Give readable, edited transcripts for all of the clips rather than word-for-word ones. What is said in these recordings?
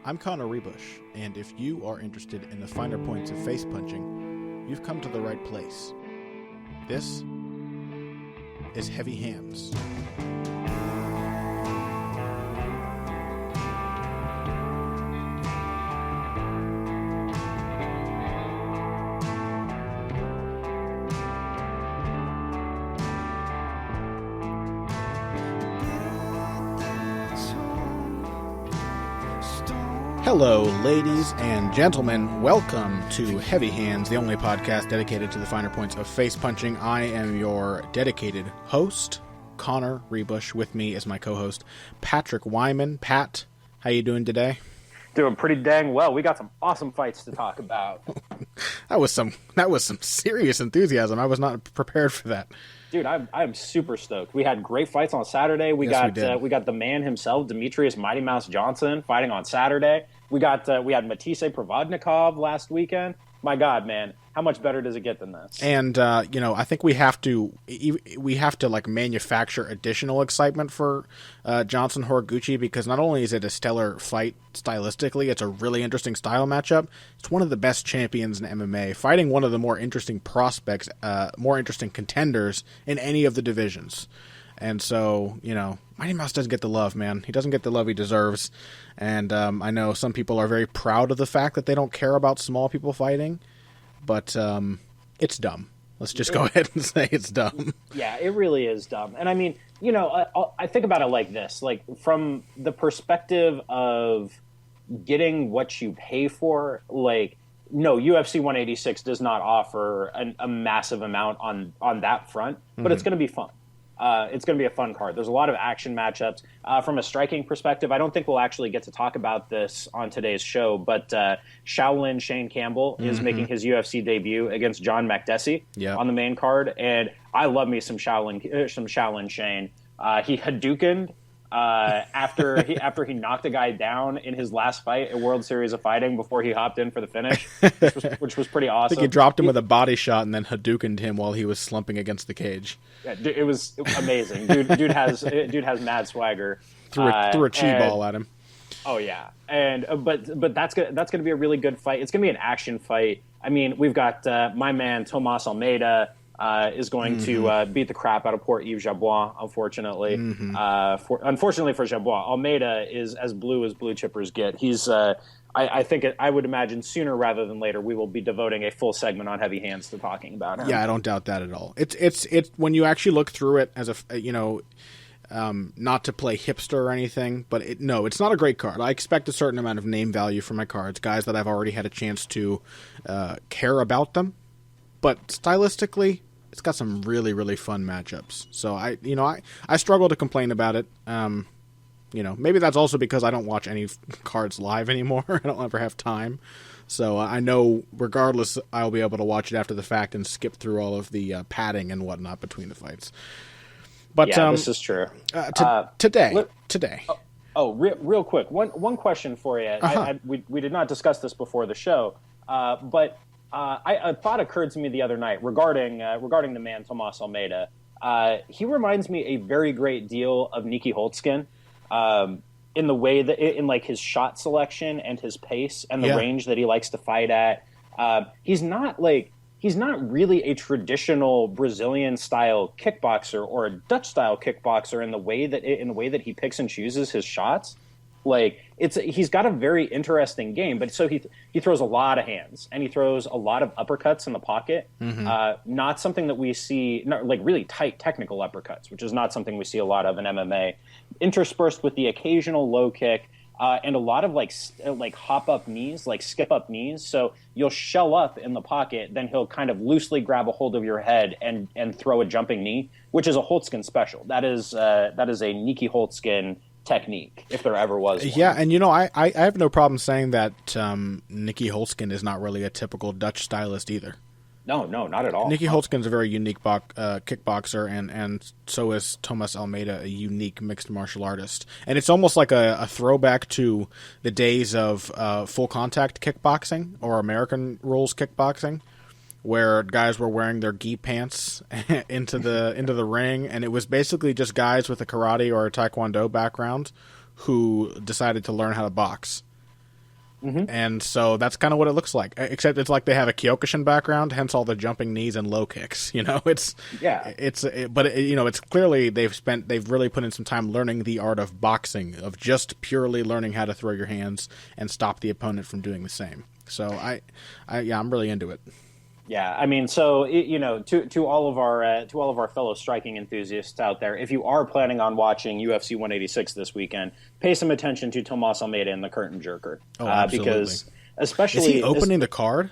I'm Connor Rebush, and if you are interested in the finer points of face punching, you've come to the right place. This is Heavy Hands. Hello, ladies and gentlemen. Welcome to Heavy Hands, the only podcast dedicated to the finer points of face punching. I am your dedicated host, Connor Rebush. With me is my co-host, Patrick Wyman. Pat, how you doing today? Doing pretty dang well. We got some awesome fights to talk about. That was some serious enthusiasm. I was not prepared for that. Dude, I'm super stoked. We had great fights on Saturday. We got the man himself, Demetrius Mighty Mouse Johnson, fighting on Saturday. We had Matthysse Provodnikov last weekend. My God, man, how much better does it get than this? And I think we have to like manufacture additional excitement for Johnson Horiguchi, because not only is it a stellar fight stylistically, it's a really interesting style matchup. It's one of the best champions in MMA, fighting one of the more interesting prospects, more interesting contenders in any of the divisions. And so, Mighty Mouse doesn't get the love, man. He doesn't get the love he deserves. And I know some people are very proud of the fact that they don't care about small people fighting, but it's dumb. Let's just go ahead and say it's dumb. Yeah, it really is dumb. And I mean, I think about it like this, like from the perspective of getting what you pay for, like, no, UFC 186 does not offer a massive amount on that front, but It's going to be fun. It's going to be a fun card. There's a lot of action matchups. From a striking perspective, I don't think we'll actually get to talk about this on today's show, but Shaolin Shane Campbell is making his UFC debut against John Matthysse on the main card, and I love me some Shaolin Shane. He Hadoukened after he knocked a guy down in his last fight at World Series of Fighting before he hopped in for the finish, which was pretty awesome. I think he dropped him with a body shot and then Hadoukened him while he was slumping against the cage. Yeah, it was amazing. Dude has mad swagger. Threw a chi ball at him. Oh yeah, and but that's gonna be a really good fight. It's gonna be an action fight. I mean, we've got my man Tomas Almeida. Is going to beat the crap out of poor Yves Jabois, unfortunately. Unfortunately for Jabois, Almeida is as blue chippers get. He's, I would imagine sooner rather than later we will be devoting a full segment on Heavy Hands to talking about him. Yeah, I don't doubt that at all. It's when you actually look through it as not to play hipster or anything, but it's not a great card. I expect a certain amount of name value for my cards, guys that I've already had a chance to care about them. But stylistically, it's got some really, really fun matchups. So I struggle to complain about it. Maybe that's also because I don't watch any cards live anymore. I don't ever have time. So I know regardless, I'll be able to watch it after the fact and skip through all of the padding and whatnot between the fights. But yeah, this is true. Today. Real quick, one question for you. We did not discuss this before the show, but. A thought occurred to me the other night regarding the man Tomas Almeida. He reminds me a very great deal of Nikki Holtzkin in the way that in like his shot selection and his pace and the range that he likes to fight at. He's not really a traditional Brazilian style kickboxer or a Dutch style kickboxer in the way that he picks and chooses his shots. Like he's got a very interesting game, but so he throws a lot of hands and he throws a lot of uppercuts in the pocket. Not something that we see, like really tight technical uppercuts, which is not something we see a lot of in MMA. Interspersed with the occasional low kick and a lot of like hop up knees, like skip up knees. So you'll shell up in the pocket, then he'll kind of loosely grab a hold of your head and throw a jumping knee, which is a Holtzkin special. That is a Nikki Holtzkin technique, if there ever was one. Yeah, and I have no problem saying that Nikki Holtzkin is not really a typical Dutch stylist either. No, not at all. Nikki Holtzkin's a very unique kickboxer, and so is Tomas Almeida, a unique mixed martial artist. And it's almost like a throwback to the days of full contact kickboxing or American rules kickboxing, where guys were wearing their gi pants into the ring, and it was basically just guys with a karate or a taekwondo background who decided to learn how to box. And so that's kind of what it looks like, except it's like they have a Kyokushin background, hence all the jumping knees and low kicks. But it's clearly they've really put in some time learning the art of boxing, of just purely learning how to throw your hands and stop the opponent from doing the same. So I'm really into it. Yeah, I mean, so to all of our fellow striking enthusiasts out there, if you are planning on watching UFC 186 this weekend, pay some attention to Tomas Almeida and the Curtain Jerker. Oh, absolutely. Because especially is he opening the card?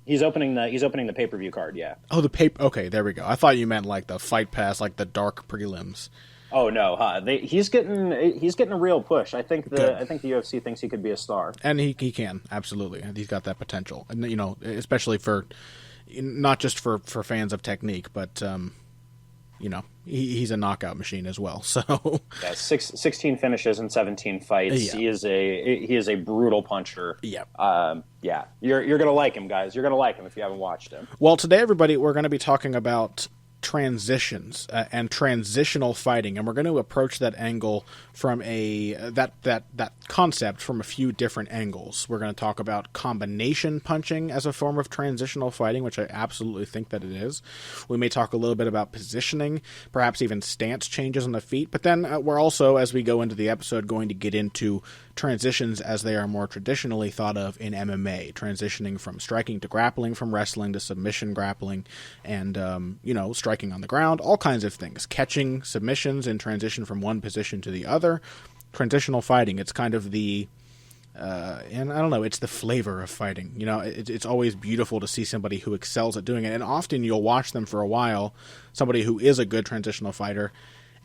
He's opening the pay-per-view card. Yeah. Oh, the pay. Okay, there we go. I thought you meant like the Fight Pass, like the dark prelims. Oh no, he's getting a real push. I think the UFC thinks he could be a star, and he can absolutely. He's got that potential, and especially for. Not just for fans of technique, but he's a knockout machine as well. So yeah, 16 finishes in 17 fights. Yeah. He is a brutal puncher. Yeah, You're gonna like him, guys. You're gonna like him if you haven't watched him. Well, today, everybody, we're going to be talking about transitions and transitional fighting, and we're going to approach that angle from that concept from a few different angles. We're going to talk about combination punching as a form of transitional fighting, which I absolutely think that it is. We may talk a little bit about positioning, perhaps even stance changes on the feet, but then we're also, as we go into the episode, going to get into transitions as they are more traditionally thought of in MMA, transitioning from striking to grappling, from wrestling to submission grappling, and striking on the ground, all kinds of things, catching submissions in transition from one position to the other. Transitional fighting, it's kind of the and I don't know, it's the flavor of fighting. It's always beautiful to see somebody who excels at doing it, and often you'll watch them for a while, somebody who is a good transitional fighter,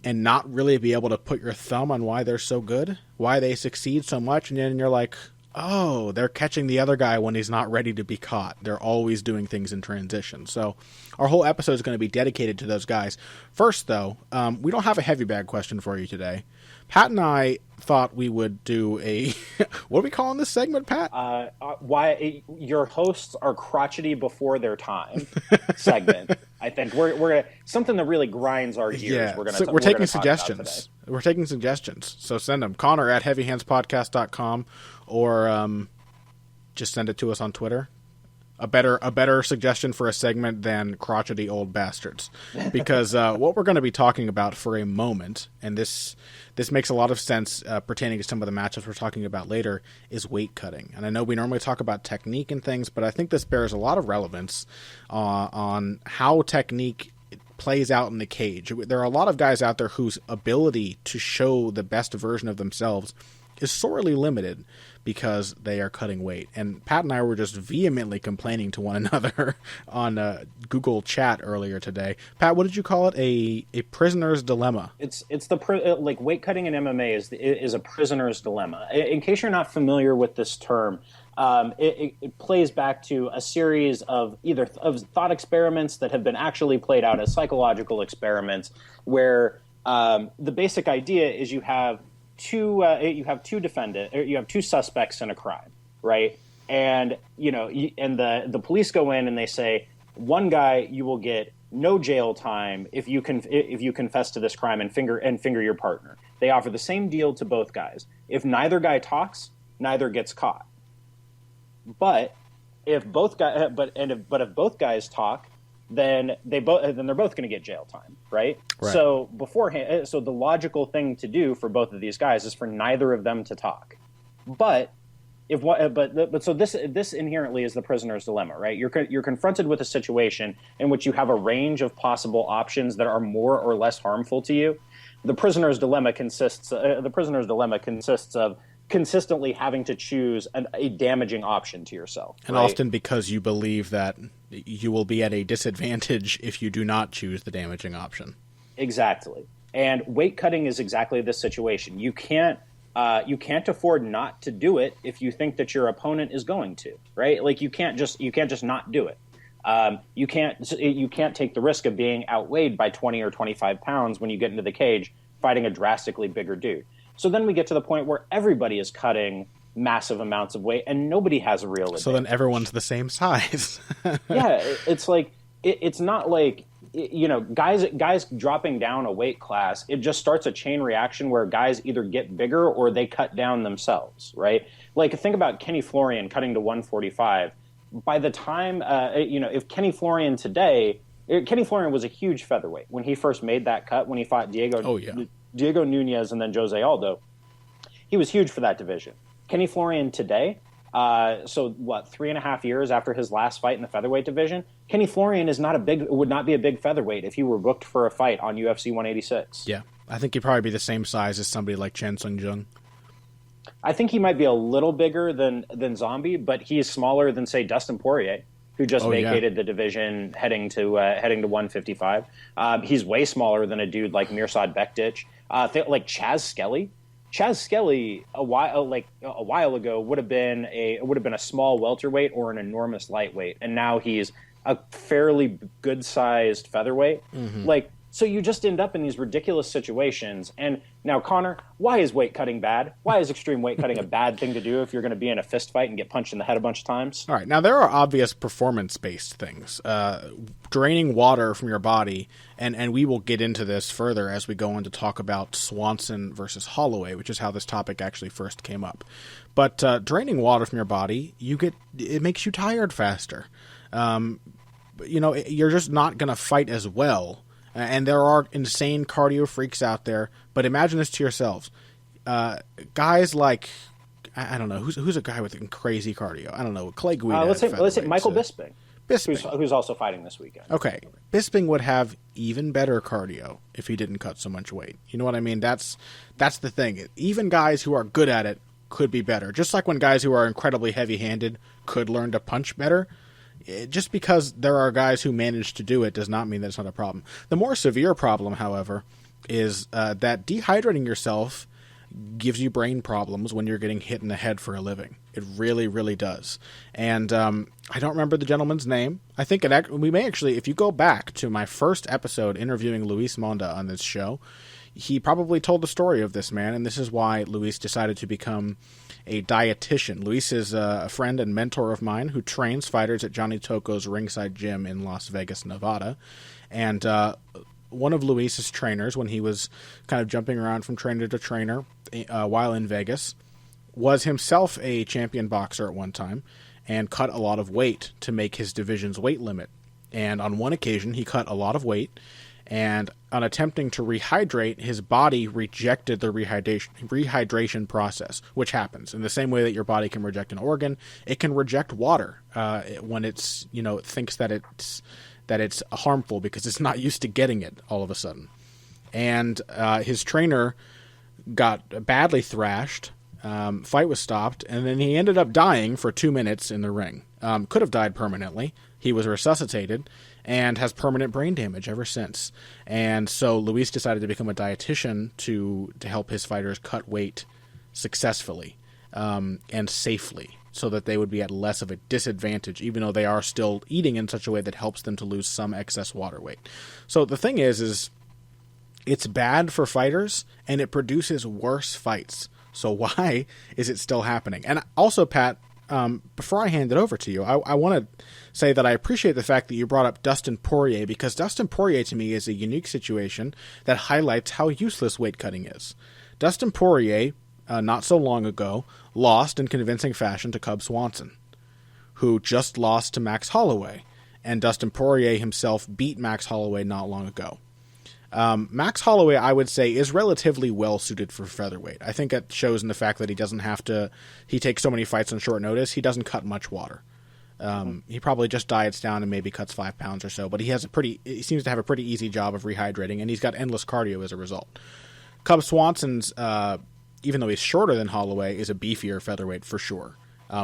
and not really be able to put your thumb on why they're so good, why they succeed so much, and then you're like, oh, they're catching the other guy when he's not ready to be caught. They're always doing things in transition. So our whole episode is going to be dedicated to those guys. First, though, we don't have a heavy bag question for you today. Pat and I thought we would do a what are we calling this segment, Pat? Why your hosts are crotchety before their time segment. I think we're gonna something that really grinds our gears. Yeah. We're taking suggestions. We're taking suggestions. So send them. Connor at heavyhandspodcast.com or just send it to us on Twitter. A better suggestion for a segment than crotchety old bastards, because what we're going to be talking about for a moment, and this makes a lot of sense pertaining to some of the matchups we're talking about later, is weight cutting. And I know we normally talk about technique and things, but I think this bears a lot of relevance on how technique plays out in the cage. There are a lot of guys out there whose ability to show the best version of themselves is sorely limited because they are cutting weight. And Pat and I were just vehemently complaining to one another on Google Chat earlier today. Pat, what did you call it? A prisoner's dilemma. It's the weight cutting in MMA is a prisoner's dilemma. In case you're not familiar with this term, it plays back to a series of either of thought experiments that have been actually played out as psychological experiments, where the basic idea is you have two suspects in a crime, right? And the police go in and they say, one guy, you will get no jail time if you confess to this crime and finger your partner. They offer the same deal to both guys. If neither guy talks, neither gets caught. But if both guys talk, then they're both going to get jail time, right? So beforehand, the logical thing to do for both of these guys is for neither of them to talk. But this inherently is the prisoner's dilemma, right? You're confronted with a situation in which you have a range of possible options that are more or less harmful to you. The prisoner's dilemma consists of consistently having to choose a damaging option to yourself. And often because you believe that you will be at a disadvantage if you do not choose the damaging option. Exactly. And weight cutting is exactly this situation. You can't afford not to do it if you think that your opponent is going to, right? Like you can't just not do it. You can't take the risk of being outweighed by 20 or 25 pounds when you get into the cage fighting a drastically bigger dude. So then we get to the point where everybody is cutting massive amounts of weight and nobody has a real advantage. So then everyone's the same size. Yeah, it's like it's not like guys dropping down a weight class, it just starts a chain reaction where guys either get bigger or they cut down themselves, right? Like, think about Kenny Florian cutting to 145. By the time, if Kenny Florian was a huge featherweight when he first made that cut, when he fought Diego Nunes and then Jose Aldo. He was huge for that division. Kenny Florian today, 3.5 years after his last fight in the featherweight division, Kenny Florian would not be a big featherweight if he were booked for a fight on UFC 186. Yeah, I think he'd probably be the same size as somebody like Chen Sung-jung. I think he might be a little bigger than Zombie, but he's smaller than, say, Dustin Poirier, who just vacated the division heading to 155. He's way smaller than a dude like Mirsad Bektic, like Chaz Skelly. Chaz Skelly a while ago would have been a small welterweight or an enormous lightweight, and now he's a fairly good-sized featherweight. Mm-hmm. So you just end up in these ridiculous situations. And now, Connor, why is weight cutting bad? Why is extreme weight cutting a bad thing to do if you're going to be in a fist fight and get punched in the head a bunch of times? All right. Now, there are obvious performance-based things. Draining water from your body, and we will get into this further as we go on to talk about Swanson versus Holloway, which is how this topic actually first came up. But draining water from your body, it makes you tired faster. You're just not going to fight as well. And there are insane cardio freaks out there, but imagine this to yourselves. Guys like, I don't know, who's a guy with crazy cardio? I don't know, Clay Guida. Let's say Michael Bisping. Who's also fighting this weekend. Okay. Bisping would have even better cardio if he didn't cut so much weight. You know what I mean? That's the thing. Even guys who are good at it could be better. Just like when guys who are incredibly heavy-handed could learn to punch better. Just because there are guys who manage to do it does not mean that it's not a problem. The more severe problem, however, is that dehydrating yourself gives you brain problems when you're getting hit in the head for a living. It really, really does. And I don't remember the gentleman's name. I think we may actually, if you go back to my first episode interviewing Luis Monda on this show, he probably told the story of this man, and this is why Luis decided to become a dietitian. Luis is a friend and mentor of mine who trains fighters at Johnny Toco's Ringside Gym in Las Vegas, Nevada. And one of Luis's trainers, when he was kind of jumping around from trainer to trainer while in Vegas, was himself a champion boxer at one time and cut a lot of weight to make his division's weight limit. And on one occasion, he cut a lot of weight, and on attempting to rehydrate, his body rejected the rehydration process, which happens in the same way that your body can reject an organ. It can reject water when it thinks that it's harmful because it's not used to getting it all of a sudden. And his trainer got badly thrashed. Fight was stopped, and then he ended up dying for 2 minutes in the ring. Could have died permanently. He was resuscitated and has permanent brain damage ever since. And so Luis decided to become a dietitian to help his fighters cut weight successfully and safely, so that they would be at less of a disadvantage, even though they are still eating in such a way that helps them to lose some excess water weight. So the thing is it's bad for fighters, and it produces worse fights. So why is it still happening? And also, Pat, before I hand it over to you, I want to say that I appreciate the fact that you brought up Dustin Poirier, because Dustin Poirier to me is a unique situation that highlights how useless weight cutting is. Dustin Poirier, not so long ago, lost in convincing fashion to Cub Swanson, who just lost to Max Holloway, and Dustin Poirier himself beat Max Holloway not long ago. Max Holloway, I would say, is relatively well suited for featherweight. I think it shows in the fact that he takes so many fights on short notice, he doesn't cut much water. He probably just diets down and maybe cuts 5 pounds or so, but he seems to have a pretty easy job of rehydrating, and he's got endless cardio as a result. Cub Swanson's, even though he's shorter than Holloway, is a beefier featherweight for sure.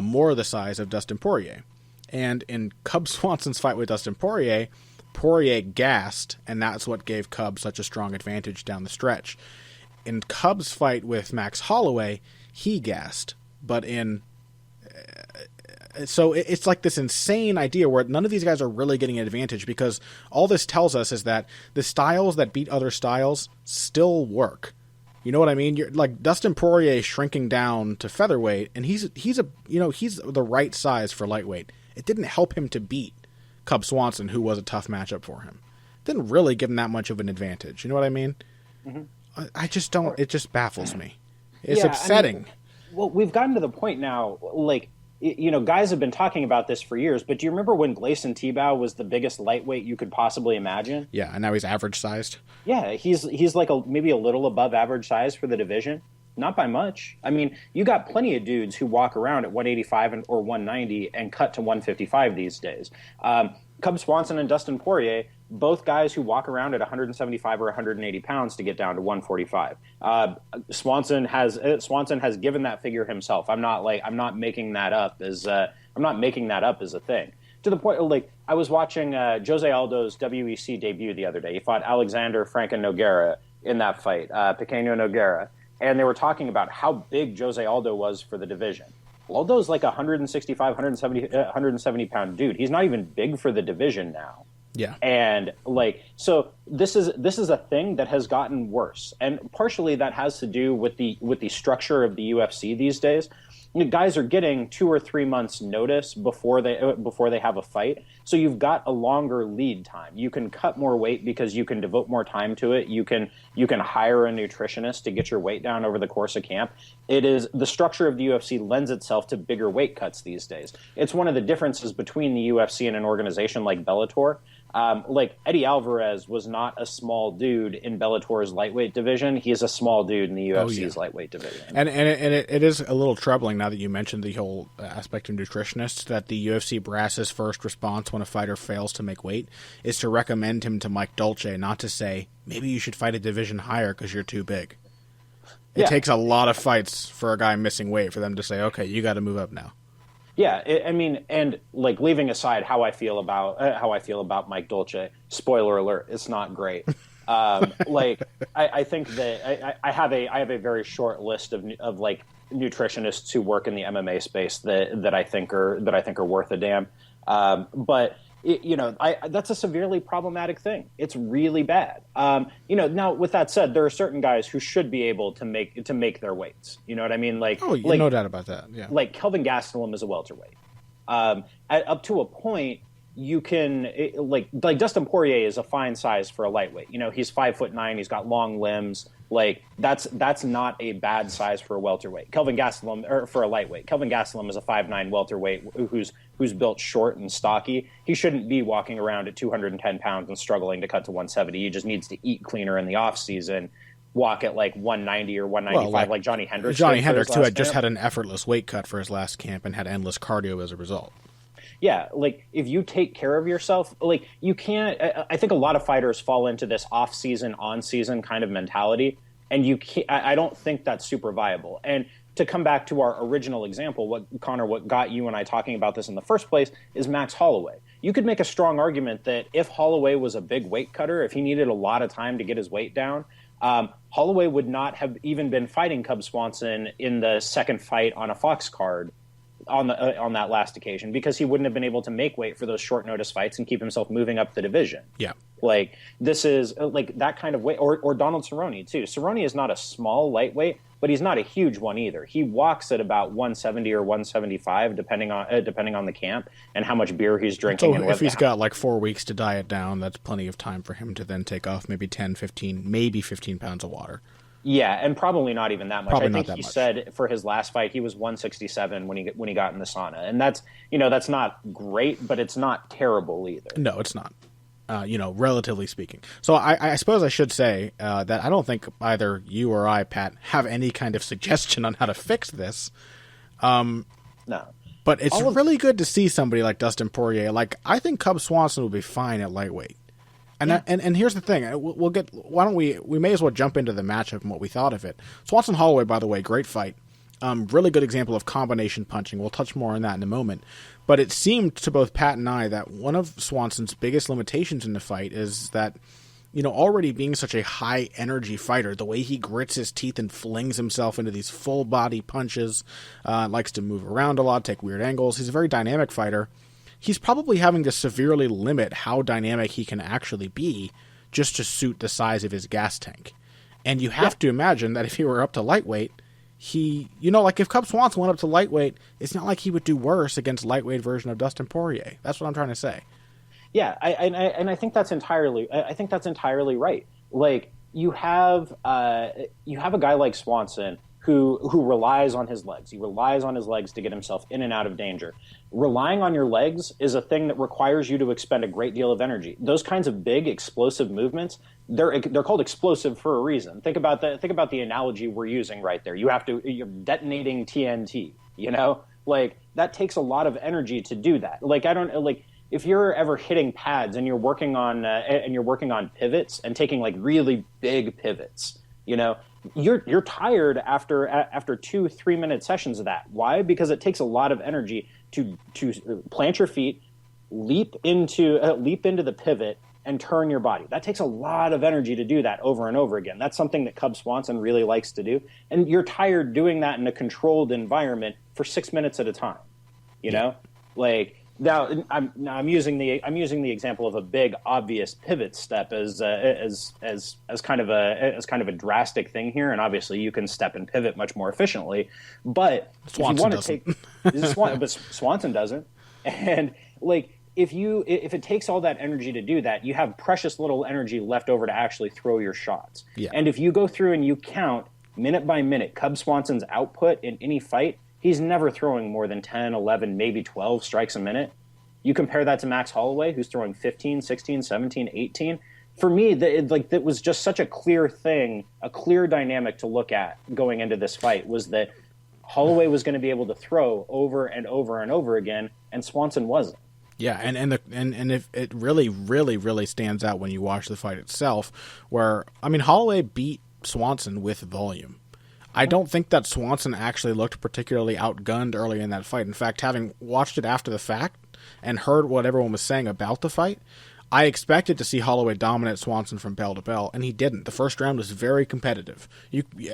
More the size of Dustin Poirier. And in Cub Swanson's fight with Dustin Poirier gassed, and that's what gave Cub such a strong advantage down the stretch. In Cub's fight with Max Holloway, he gassed, but so it's like this insane idea where none of these guys are really getting an advantage, because all this tells us is that the styles that beat other styles still work. You know what I mean? You're like Dustin Poirier shrinking down to featherweight, and he's the right size for lightweight. It didn't help him to beat Cub Swanson, who was a tough matchup for him. didn't really give him that much of an advantage. You know what I mean? Mm-hmm. I just don't. It just baffles me. It's upsetting. I mean, well, we've gotten to the point now, like, you know, guys have been talking about this for years, but do you remember when Gleison Tebow was the biggest lightweight you could possibly imagine? Yeah, and now he's average sized. Yeah, he's like maybe a little above average size for the division. Not by much. I mean, you got plenty of dudes who walk around at 185 or 190 and cut to 155 these days. Cub Swanson and Dustin Poirier, both guys who walk around at 175 or 180 pounds to get down to 145. Swanson has given that figure himself. I'm not making that up as a thing. To the point, like, I was watching Jose Aldo's WEC debut the other day. He fought Alexander Franken Nogueira in that fight, Pequeño Nogueira, and they were talking about how big Jose Aldo was for the division. Aldo's like 165, 170 pound dude. He's not even big for the division now. Yeah. And like, so this is a thing that has gotten worse. And partially that has to do with the structure of the UFC these days. You know, guys are getting 2 or 3 months notice before they have a fight. So you've got a longer lead time. You can cut more weight because you can devote more time to it. You can hire a nutritionist to get your weight down over the course of camp. It is the structure of the UFC lends itself to bigger weight cuts these days. It's one of the differences between the UFC and an organization like Bellator. Like Eddie Alvarez was not a small dude in Bellator's lightweight division. He is a small dude in the UFC's lightweight division. And it is a little troubling now that you mentioned the whole aspect of nutritionists, that the UFC brass's first response when a fighter fails to make weight is to recommend him to Mike Dolce, not to say, maybe you should fight a division higher because you're too big. It takes a lot of fights for a guy missing weight for them to say, okay, you got to move up now. Yeah, I mean, and like leaving aside how I feel about Mike Dolce, spoiler alert, it's not great. Like I think that I have a very short list of like nutritionists who work in the MMA space that I think are worth a damn. But you know, that's a severely problematic thing. It's really bad. You know, now with that said, there are certain guys who should be able to make their weights. You know what I mean? Like, no doubt about that. Yeah. Like Kelvin Gastelum is a welterweight. Up to a point, you can like Dustin Poirier is a fine size for a lightweight. You know, he's 5'9", he's got long limbs. Like that's not a bad size for a welterweight. Kelvin Gastelum, or for a lightweight, Kelvin Gastelum is a 5'9" welterweight who's built short and stocky. He shouldn't be walking around at 210 pounds and struggling to cut to 170. He just needs to eat cleaner in the off season, walk at like 190 or 195, like Johnny Hendricks. Johnny Hendricks, who had just had an effortless weight cut for his last camp and had endless cardio as a result. Yeah, like if you take care of yourself, like you can't. I think a lot of fighters fall into this off-season, on-season kind of mentality, and you can't. I don't think that's super viable. And to come back to our original example, what got you and I talking about this in the first place is Max Holloway. You could make a strong argument that if Holloway was a big weight cutter, if he needed a lot of time to get his weight down, Holloway would not have even been fighting Cub Swanson in the second fight on a Fox card on that last occasion, because he wouldn't have been able to make weight for those short notice fights and keep himself moving up the division. Yeah. Like this is like that kind of weight, or Donald Cerrone too. Cerrone is not a small lightweight, but he's not a huge one either. He walks at about 170 or 175, depending on the camp and how much beer he's drinking. So if he's got like 4 weeks to diet down, that's plenty of time for him to then take off maybe 10, 15, maybe 15 pounds of water. Yeah, and probably not even that much. Probably I think he said for his last fight he was 167 when he got in the sauna, and that's not great, but it's not terrible either. No, it's not. Relatively speaking. So I suppose I should say that I don't think either you or I, Pat, have any kind of suggestion on how to fix this. No. But it's really good to see somebody like Dustin Poirier. Like, I think Cub Swanson will be fine at lightweight. And and here's the thing. We'll get. Why don't we may as well jump into the matchup and what we thought of it. Swanson Holloway, by the way, great fight. Really good example of combination punching. We'll touch more on that in a moment. But it seemed to both Pat and I that one of Swanson's biggest limitations in the fight is that, already being such a high energy fighter, the way he grits his teeth and flings himself into these full body punches, likes to move around a lot, take weird angles. He's a very dynamic fighter. He's probably having to severely limit how dynamic he can actually be just to suit the size of his gas tank. And you have to imagine that if he were up to lightweight, if Cub Swanson went up to lightweight, it's not like he would do worse against lightweight version of Dustin Poirier. That's what I'm trying to say. Yeah, I think that's entirely. I think that's entirely right. Like you have a guy like Swanson who relies on his legs. He relies on his legs to get himself in and out of danger. Relying on your legs is a thing that requires you to expend a great deal of energy. Those kinds of big explosive movements, they're called explosive for a reason. Think about the analogy we're using right there. You're detonating TNT, you know? Like that takes a lot of energy to do that. Like I don't like if you're ever hitting pads and you're working on pivots and taking like really big pivots, you know, you're tired after 2-3 minute sessions of that. Why? Because it takes a lot of energy to plant your feet, leap into the pivot, and turn your body. That takes a lot of energy to do that over and over again. That's something that Cub Swanson really likes to do, and you're tired doing that in a controlled environment for 6 minutes at a time. You know, like. Now I'm using the example of a big obvious pivot step as kind of a drastic thing here, and obviously you can step and pivot much more efficiently. But Swanson doesn't. But Swanson doesn't, and like if it takes all that energy to do that, you have precious little energy left over to actually throw your shots. Yeah. And if you go through and you count minute by minute Cub Swanson's output in any fight, he's never throwing more than 10, 11, maybe 12 strikes a minute. You compare that to Max Holloway, who's throwing 15, 16, 17, 18. For me, that was just such a clear thing, a clear dynamic to look at going into this fight, was that Holloway was going to be able to throw over and over and over again, and Swanson wasn't. Yeah, and if it really, really, really stands out when you watch the fight itself, where, I mean, Holloway beat Swanson with volume. I don't think that Swanson actually looked particularly outgunned early in that fight. In fact, having watched it after the fact and heard what everyone was saying about the fight, I expected to see Holloway dominate Swanson from bell to bell, and he didn't. The first round was very competitive.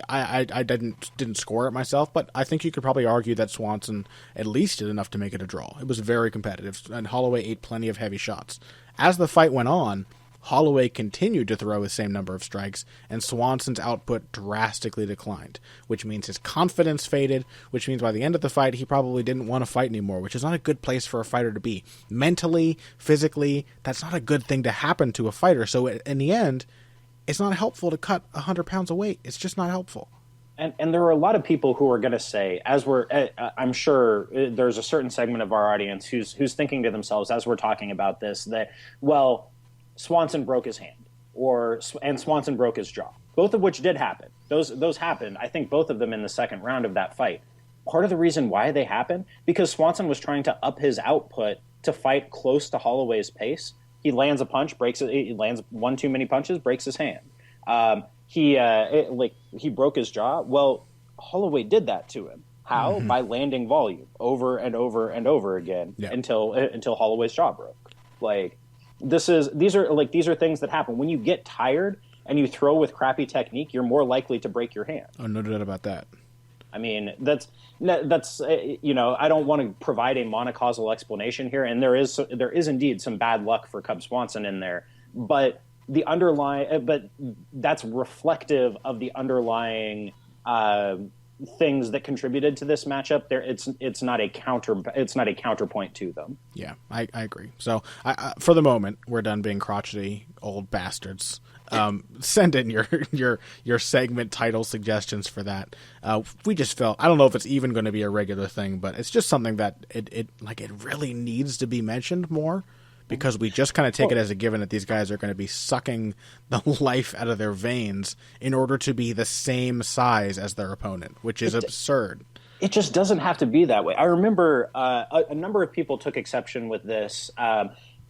I didn't score it myself, but I think you could probably argue that Swanson at least did enough to make it a draw. It was very competitive, and Holloway ate plenty of heavy shots. As the fight went on, Holloway continued to throw the same number of strikes, and Swanson's output drastically declined, which means his confidence faded, which means by the end of the fight, he probably didn't want to fight anymore, which is not a good place for a fighter to be. Mentally, physically, that's not a good thing to happen to a fighter. So in the end, it's not helpful to cut 100 pounds of weight. It's just not helpful. And there are a lot of people who are going to say, I'm sure there's a certain segment of our audience who's thinking to themselves as we're talking about this, that, well, Swanson broke his hand, and Swanson broke his jaw, both of which did happen. Those happened. I think both of them in the second round of that fight. Part of the reason why they happened, because Swanson was trying to up his output to fight close to Holloway's pace. He lands a punch, he lands one too many punches, breaks his hand. He broke his jaw. Well, Holloway did that to him. How? Mm-hmm. By landing volume over and over and over again until Holloway's jaw broke. Like. These are things that happen when you get tired and you throw with crappy technique. You're more likely to break your hand. Oh, no doubt about that. I mean, that's I don't want to provide a monocausal explanation here, and there is indeed some bad luck for Cub Swanson in there, but that's reflective of the underlying things that contributed to this matchup. It's not a counterpoint to them. Yeah, I agree. So for the moment, we're done being crotchety old bastards. Send in your segment title suggestions for that. We just felt, I don't know if it's even going to be a regular thing, but it's just something that it really needs to be mentioned more, because we just kind of take it as a given that these guys are going to be sucking the life out of their veins in order to be the same size as their opponent, which is absurd. It just doesn't have to be that way. I remember a number of people took exception with this.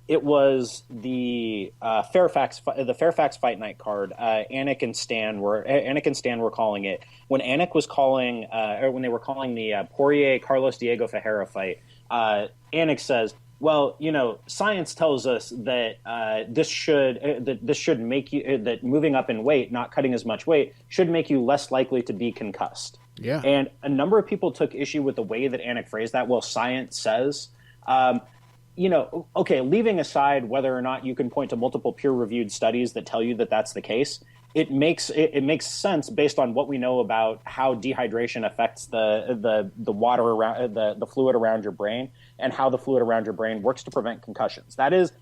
It was the Fairfax Fight Night card. Anik and Stan were calling it when Anik was calling, or when they were calling the Poirier Carlos Diego Ferreira fight. Anik says, well, science tells us that this should make you that moving up in weight, not cutting as much weight, should make you less likely to be concussed. Yeah. And a number of people took issue with the way that Anik phrased that. Well, science says, okay, leaving aside whether or not you can point to multiple peer-reviewed studies that tell you that that's the case, it makes sense based on what we know about how dehydration affects the water around the fluid around your brain, and how the fluid around your brain works to prevent concussions. That is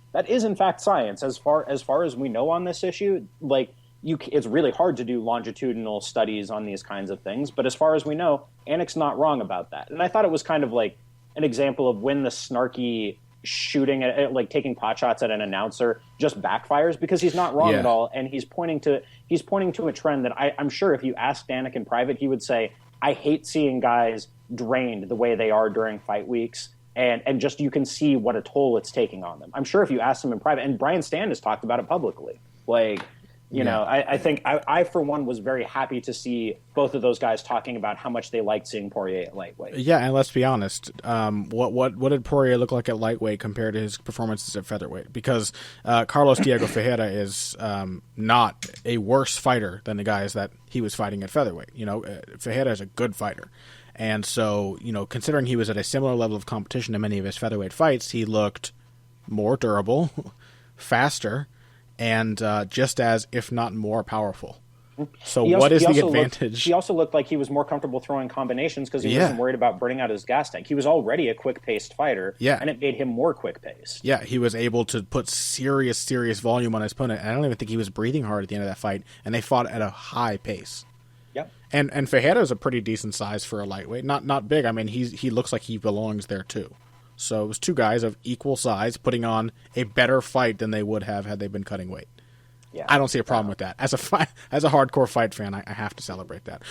in fact science. As far as we know on this issue, like it's really hard to do longitudinal studies on these kinds of things. But as far as we know, Anik's not wrong about that. And I thought it was kind of like an example of when the snarky shooting at, like taking pot shots at an announcer, just backfires, because he's not wrong at all, and he's pointing to a trend that I'm sure if you asked Danik in private, he would say, I hate seeing guys drained the way they are during fight weeks, and just you can see what a toll it's taking on them. I'm sure if you asked him in private, and Brian Stann has talked about it publicly, like, you know, I think I for one was very happy to see both of those guys talking about how much they liked seeing Poirier at lightweight. Yeah, and let's be honest, what did Poirier look like at lightweight compared to his performances at featherweight? Because Carlos Diego Ferreira is not a worse fighter than the guys that he was fighting at featherweight. You know, Ferreira is a good fighter. And so, you know, considering he was at a similar level of competition in many of his featherweight fights, he looked more durable, faster, and just as, if not more, powerful. So what is the advantage? He also looked like he was more comfortable throwing combinations because he wasn't worried about burning out his gas tank. He was already a quick-paced fighter, and it made him more quick-paced. Yeah, he was able to put serious volume on his opponent, and I don't even think he was breathing hard at the end of that fight, and they fought at a high pace. Yep. And Ferreira is a pretty decent size for a lightweight. Not big. I mean, he looks like he belongs there, too. So it was two guys of equal size putting on a better fight than they would have had they been cutting weight. Yeah, I don't see a problem with that. As a hardcore fight fan, I have to celebrate that.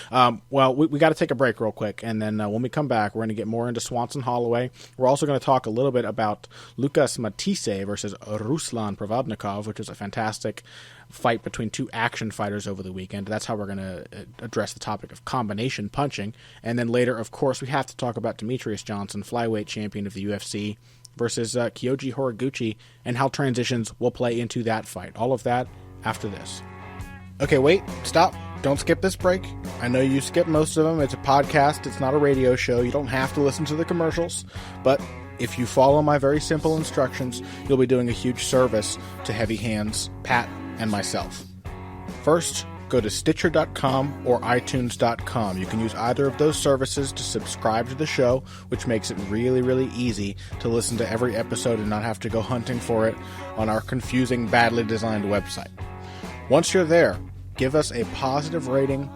Well, we got to take a break real quick, and then when we come back, we're going to get more into Swanson Holloway. We're also going to talk a little bit about Lucas Matthysse versus Ruslan Pravabnikov, which is a fantastic fight between two action fighters over the weekend. That's how we're going to address the topic of combination punching. And then later, of course, we have to talk about Demetrius Johnson, flyweight champion of the UFC, versus Kyoji Horiguchi, and how transitions will play into that fight. All of that after this. Okay, wait, stop. Don't skip this break. I know you skip most of them. It's a podcast. It's not a radio show. You don't have to listen to the commercials. But if you follow my very simple instructions, you'll be doing a huge service to Heavy Hands, Pat, and myself. First, go to Stitcher.com or iTunes.com. You can use either of those services to subscribe to the show, which makes it really, really easy to listen to every episode and not have to go hunting for it on our confusing, badly designed website. Once you're there, give us a positive rating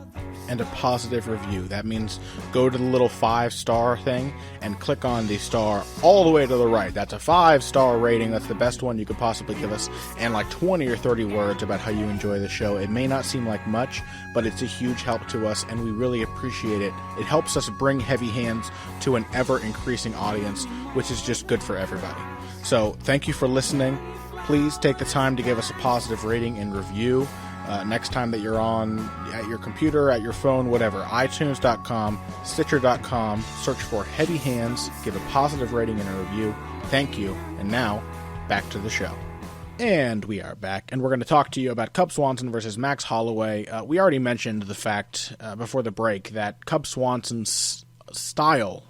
and a positive review. That means go to the little 5-star thing and click on the star all the way to the right. That's a 5-star rating. That's the best one you could possibly give us. And like 20 or 30 words about how you enjoy the show. It may not seem like much, but it's a huge help to us, and we really appreciate it. It helps us bring Heavy Hands to an ever-increasing audience, which is just good for everybody. So thank you for listening. Please take the time to give us a positive rating and review. Next time that you're on at your computer, at your phone, whatever, iTunes.com, Stitcher.com, search for Heavy Hands, give a positive rating and a review. Thank you. And now, back to the show. And we are back, and we're going to talk to you about Cub Swanson versus Max Holloway. We already mentioned the fact before the break that Cub Swanson's style,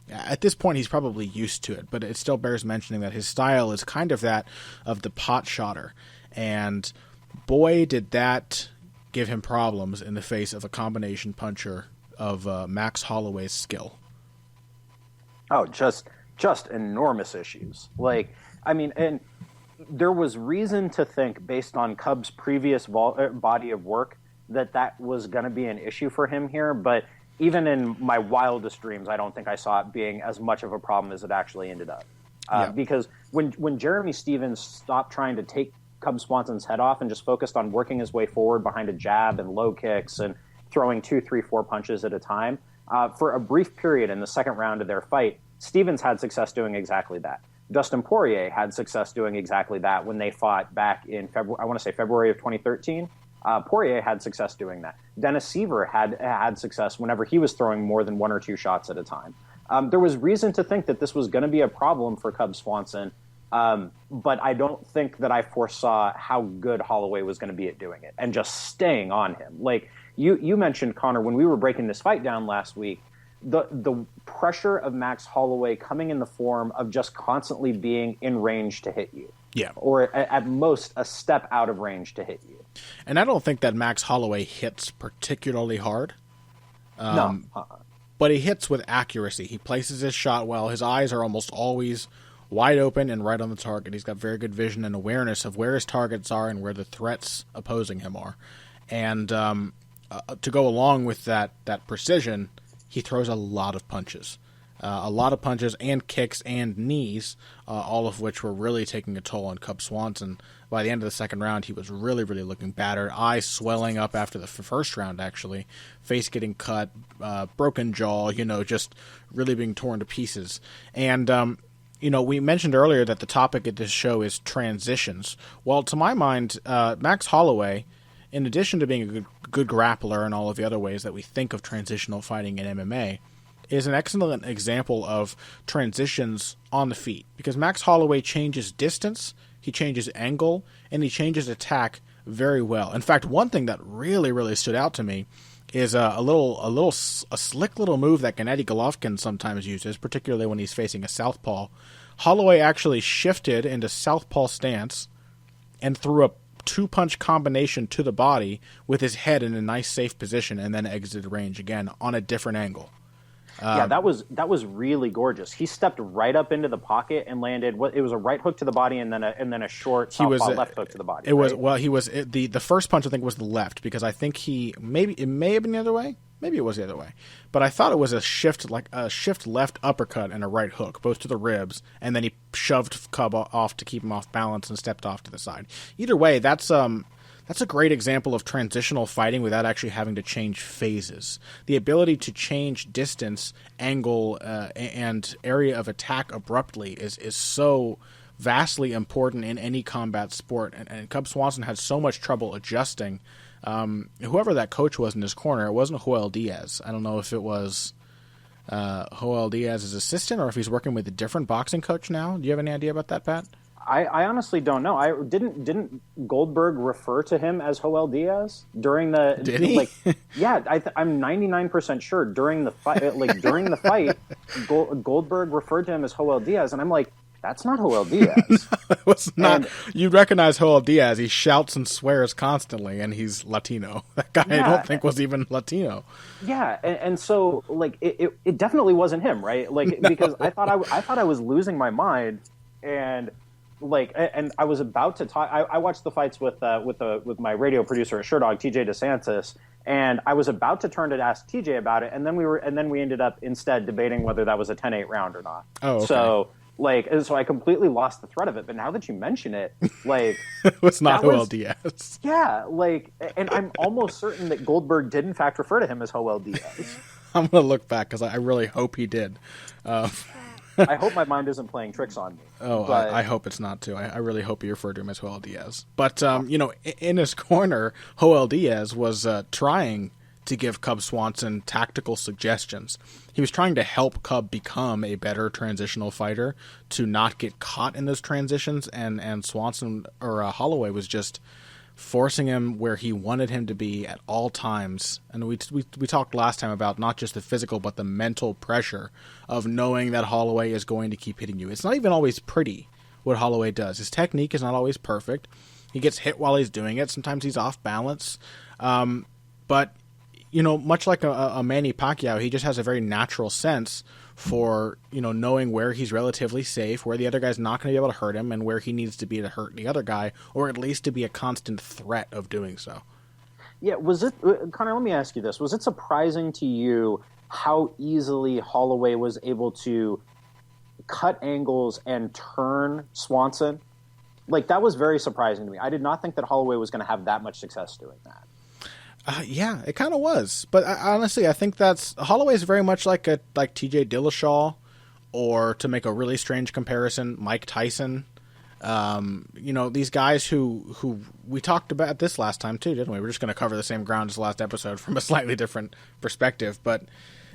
at this point he's probably used to it, but it still bears mentioning that his style is kind of that of the pot shotter. And boy, did that give him problems in the face of a combination puncher of Max Holloway's skill. Oh, just enormous issues. Like, I mean, and there was reason to think, based on Cub's previous body of work, that was going to be an issue for him here. But even in my wildest dreams, I don't think I saw it being as much of a problem as it actually ended up. Because when Jeremy Stephens stopped trying to take Cub Swanson's head off and just focused on working his way forward behind a jab and low kicks and throwing 2, 3, 4 punches at a time, for a brief period in the second round of their fight, Stephens had success doing exactly that. Dustin Poirier had success doing exactly that when they fought back in February of 2013. Poirier had success doing that. Dennis Seaver had success whenever he was throwing more than 1 or 2 shots at a time. There was reason to think that this was going to be a problem for Cub Swanson, but I don't think that I foresaw how good Holloway was going to be at doing it and just staying on him. Like you mentioned, Connor, when we were breaking this fight down last week, the pressure of Max Holloway coming in the form of just constantly being in range to hit you. Yeah. Or at most a step out of range to hit you. And I don't think that Max Holloway hits particularly hard. No. But he hits with accuracy. He places his shot well. His eyes are almost always wide open and right on the target. He's got very good vision and awareness of where his targets are and where the threats opposing him are. And to go along with that precision, he throws a lot of punches. And kicks and knees, all of which were really taking a toll on Cub Swanson. By the end of the second round, he was really, really looking battered. Eyes swelling up after the first round, actually. Face getting cut, broken jaw, just really being torn to pieces. And, we mentioned earlier that the topic of this show is transitions. Well, to my mind, Max Holloway, in addition to being a good grappler and all of the other ways that we think of transitional fighting in MMA, is an excellent example of transitions on the feet. Because Max Holloway changes distance, he changes angle, and he changes attack very well. In fact, one thing that really, really stood out to me is a slick little move that Gennady Golovkin sometimes uses, particularly when he's facing a southpaw. Holloway actually shifted into southpaw stance and threw a two-punch combination to the body with his head in a nice, safe position, and then exited range again on a different angle. That was really gorgeous. He stepped right up into the pocket and landed. It was a right hook to the body and then a short left hook to the body. The first punch I think was the left, because I think it may have been the other way. Maybe it was the other way, but I thought it was a shift left uppercut and a right hook, both to the ribs, and then he shoved Cub off to keep him off balance and stepped off to the side. Either way, that's a great example of transitional fighting without actually having to change phases. The ability to change distance, angle, and area of attack abruptly is so vastly important in any combat sport. And Cub Swanson had so much trouble adjusting. Whoever that coach was in his corner, it wasn't Joel Diaz. I don't know if it was Joel Diaz's assistant or if he's working with a different boxing coach now. Do you have any idea about that, Pat? I honestly don't know. I didn't Goldberg refer to him as Joel Diaz during the? Did he? Yeah, I'm 99% sure during the fight. Goldberg referred to him as Joel Diaz, and I'm like, that's not Joel Diaz. It was not. You recognize Joel Diaz. He shouts and swears constantly, and he's Latino. That guy I don't think was even Latino. Yeah, and so it definitely wasn't him, right? Because I thought I was losing my mind, and I was about to talk. I watched the fights with my radio producer at Sherdog, TJ DeSantis, and I was about to turn to ask TJ about it, and then we ended up instead debating whether that was a 10-8 round or not. Oh, okay. So I completely lost the thread of it. But now that you mention it, it's not Joel Diaz. Yeah, and I'm almost certain that Goldberg did in fact refer to him as Joel Diaz. I'm gonna look back because I really hope he did. I hope my mind isn't playing tricks on me. Oh, I hope it's not too. I really hope you referred to him as Joel Diaz. But in his corner, Joel Diaz was trying to give Cub Swanson tactical suggestions. He was trying to help Cub become a better transitional fighter, to not get caught in those transitions, and Swanson or Holloway was just forcing him where he wanted him to be at all times. And we talked last time about not just the physical but the mental pressure of knowing that Holloway is going to keep hitting you. It's not even always pretty what Holloway does. His technique is not always perfect. He gets hit while he's doing it. Sometimes he's off balance. But much like a Manny Pacquiao, he just has a very natural sense for, knowing where he's relatively safe, where the other guy's not going to be able to hurt him, and where he needs to be to hurt the other guy, or at least to be a constant threat of doing so. Yeah, Connor, let me ask you this. Was it surprising to you how easily Holloway was able to cut angles and turn Swanson? That was very surprising to me. I did not think that Holloway was going to have that much success doing that. Yeah, it kind of was. But honestly, I think Holloway's very much like T.J. Dillashaw, or, to make a really strange comparison, Mike Tyson. These guys who we talked about this last time too, didn't we? We're just going to cover the same ground as the last episode from a slightly different perspective. But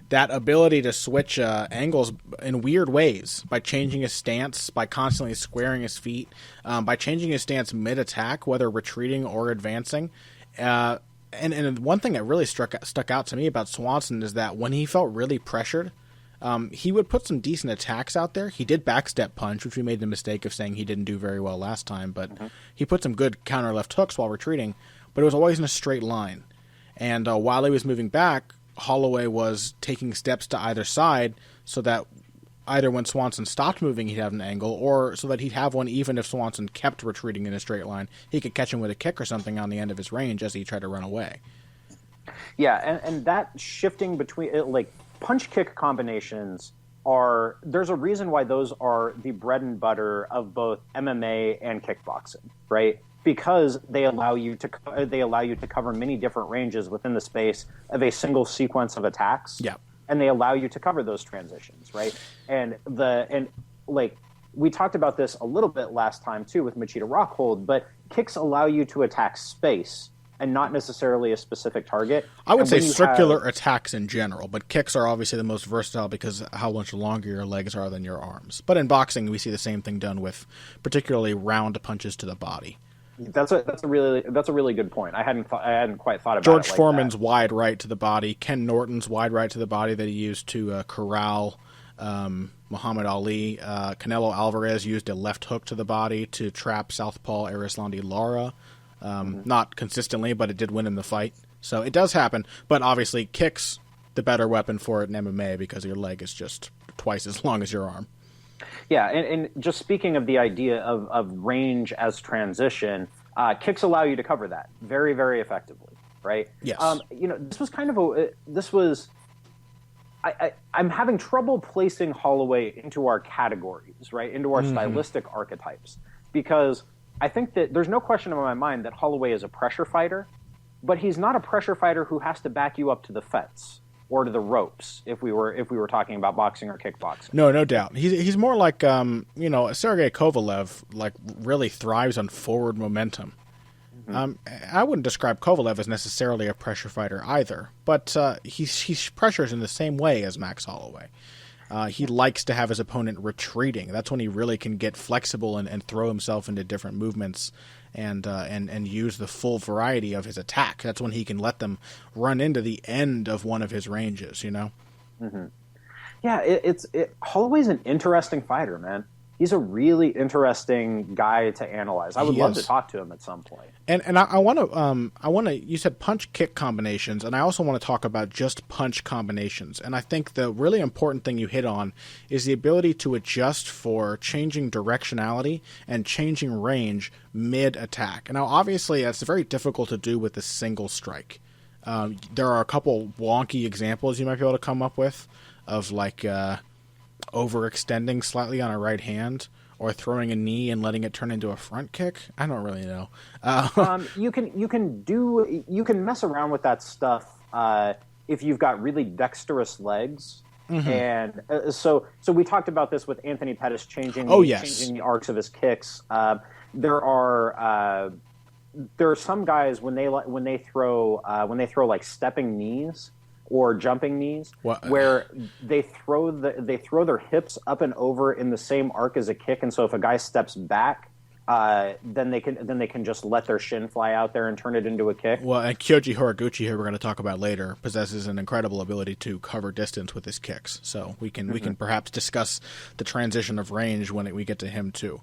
that ability to switch angles in weird ways, by changing his stance, by constantly squaring his feet, by changing his stance mid-attack, whether retreating or advancing. And one thing that really stuck out to me about Swanson is that when he felt really pressured, He would put some decent attacks out there. He did backstep punch, which we made the mistake of saying he didn't do very well last time, but he put some good counter left hooks while retreating, but it was always in a straight line. And while he was moving back, Holloway was taking steps to either side so that either when Swanson stopped moving, he'd have an angle, or so that he'd have one even if Swanson kept retreating in a straight line. He could catch him with a kick or something on the end of his range as he tried to run away. Yeah, and that shifting between, like, punch-kick combinations there's a reason why those are the bread and butter of both MMA and kickboxing, right? Because they allow you to cover many different ranges within the space of a single sequence of attacks. Yeah. And they allow you to cover those transitions, right? And we talked about this a little bit last time too with Machida Rockhold, but kicks allow you to attack space and not necessarily a specific target. I would say circular attacks in general, but kicks are obviously the most versatile because of how much longer your legs are than your arms. But in boxing, we see the same thing done with particularly round punches to the body. That's a really good point. I hadn't quite thought about George it like Foreman's that. wide right to the body, Ken Norton's wide right to the body that he used to corral Muhammad Ali. Canelo Alvarez used a left hook to the body to trap southpaw Arislandi Lara. Not consistently, but it did win him the fight. So it does happen. But obviously, kicks the better weapon for it in MMA because your leg is just twice as long as your arm. Yeah, and just speaking of the idea of range as transition, kicks allow you to cover that very, very effectively, right? Yes. This was kind of I'm having trouble placing Holloway into our categories, right? Into our stylistic archetypes, because I think that there's no question in my mind that Holloway is a pressure fighter, but he's not a pressure fighter who has to back you up to the fence or to the ropes if we were talking about boxing or kickboxing. No doubt. He's more like Sergey Kovalev, like really thrives on forward momentum. I wouldn't describe Kovalev as necessarily a pressure fighter either, but he pressures in the same way as Max Holloway. He likes to have his opponent retreating. That's when he really can get flexible and throw himself into different movements and use the full variety of his attack. That's when he can let them run into the end of one of his ranges, you know? Mm-hmm. Yeah, Holloway's an interesting fighter, man. He's a really interesting guy to analyze. I would love to talk to him at some point. And I want to. You said punch kick combinations, and I also want to talk about just punch combinations. And I think the really important thing you hit on is the ability to adjust for changing directionality and changing range mid attack. Now, obviously, that's very difficult to do with a single strike. There are a couple wonky examples you might be able to come up with of like overextending slightly on a right hand, or throwing a knee and letting it turn into a front kick. I don't really know. You can mess around with that stuff if you've got really dexterous legs. Mm-hmm. And so we talked about this with Anthony Pettis changing the arcs of his kicks. There are some guys when they throw like stepping knees or jumping knees, where they throw their hips up and over in the same arc as a kick, and so if a guy steps back, then they can just let their shin fly out there and turn it into a kick. Well, and Kyoji Horiguchi, who we're going to talk about later, possesses an incredible ability to cover distance with his kicks. So we can perhaps discuss the transition of range when we get to him too.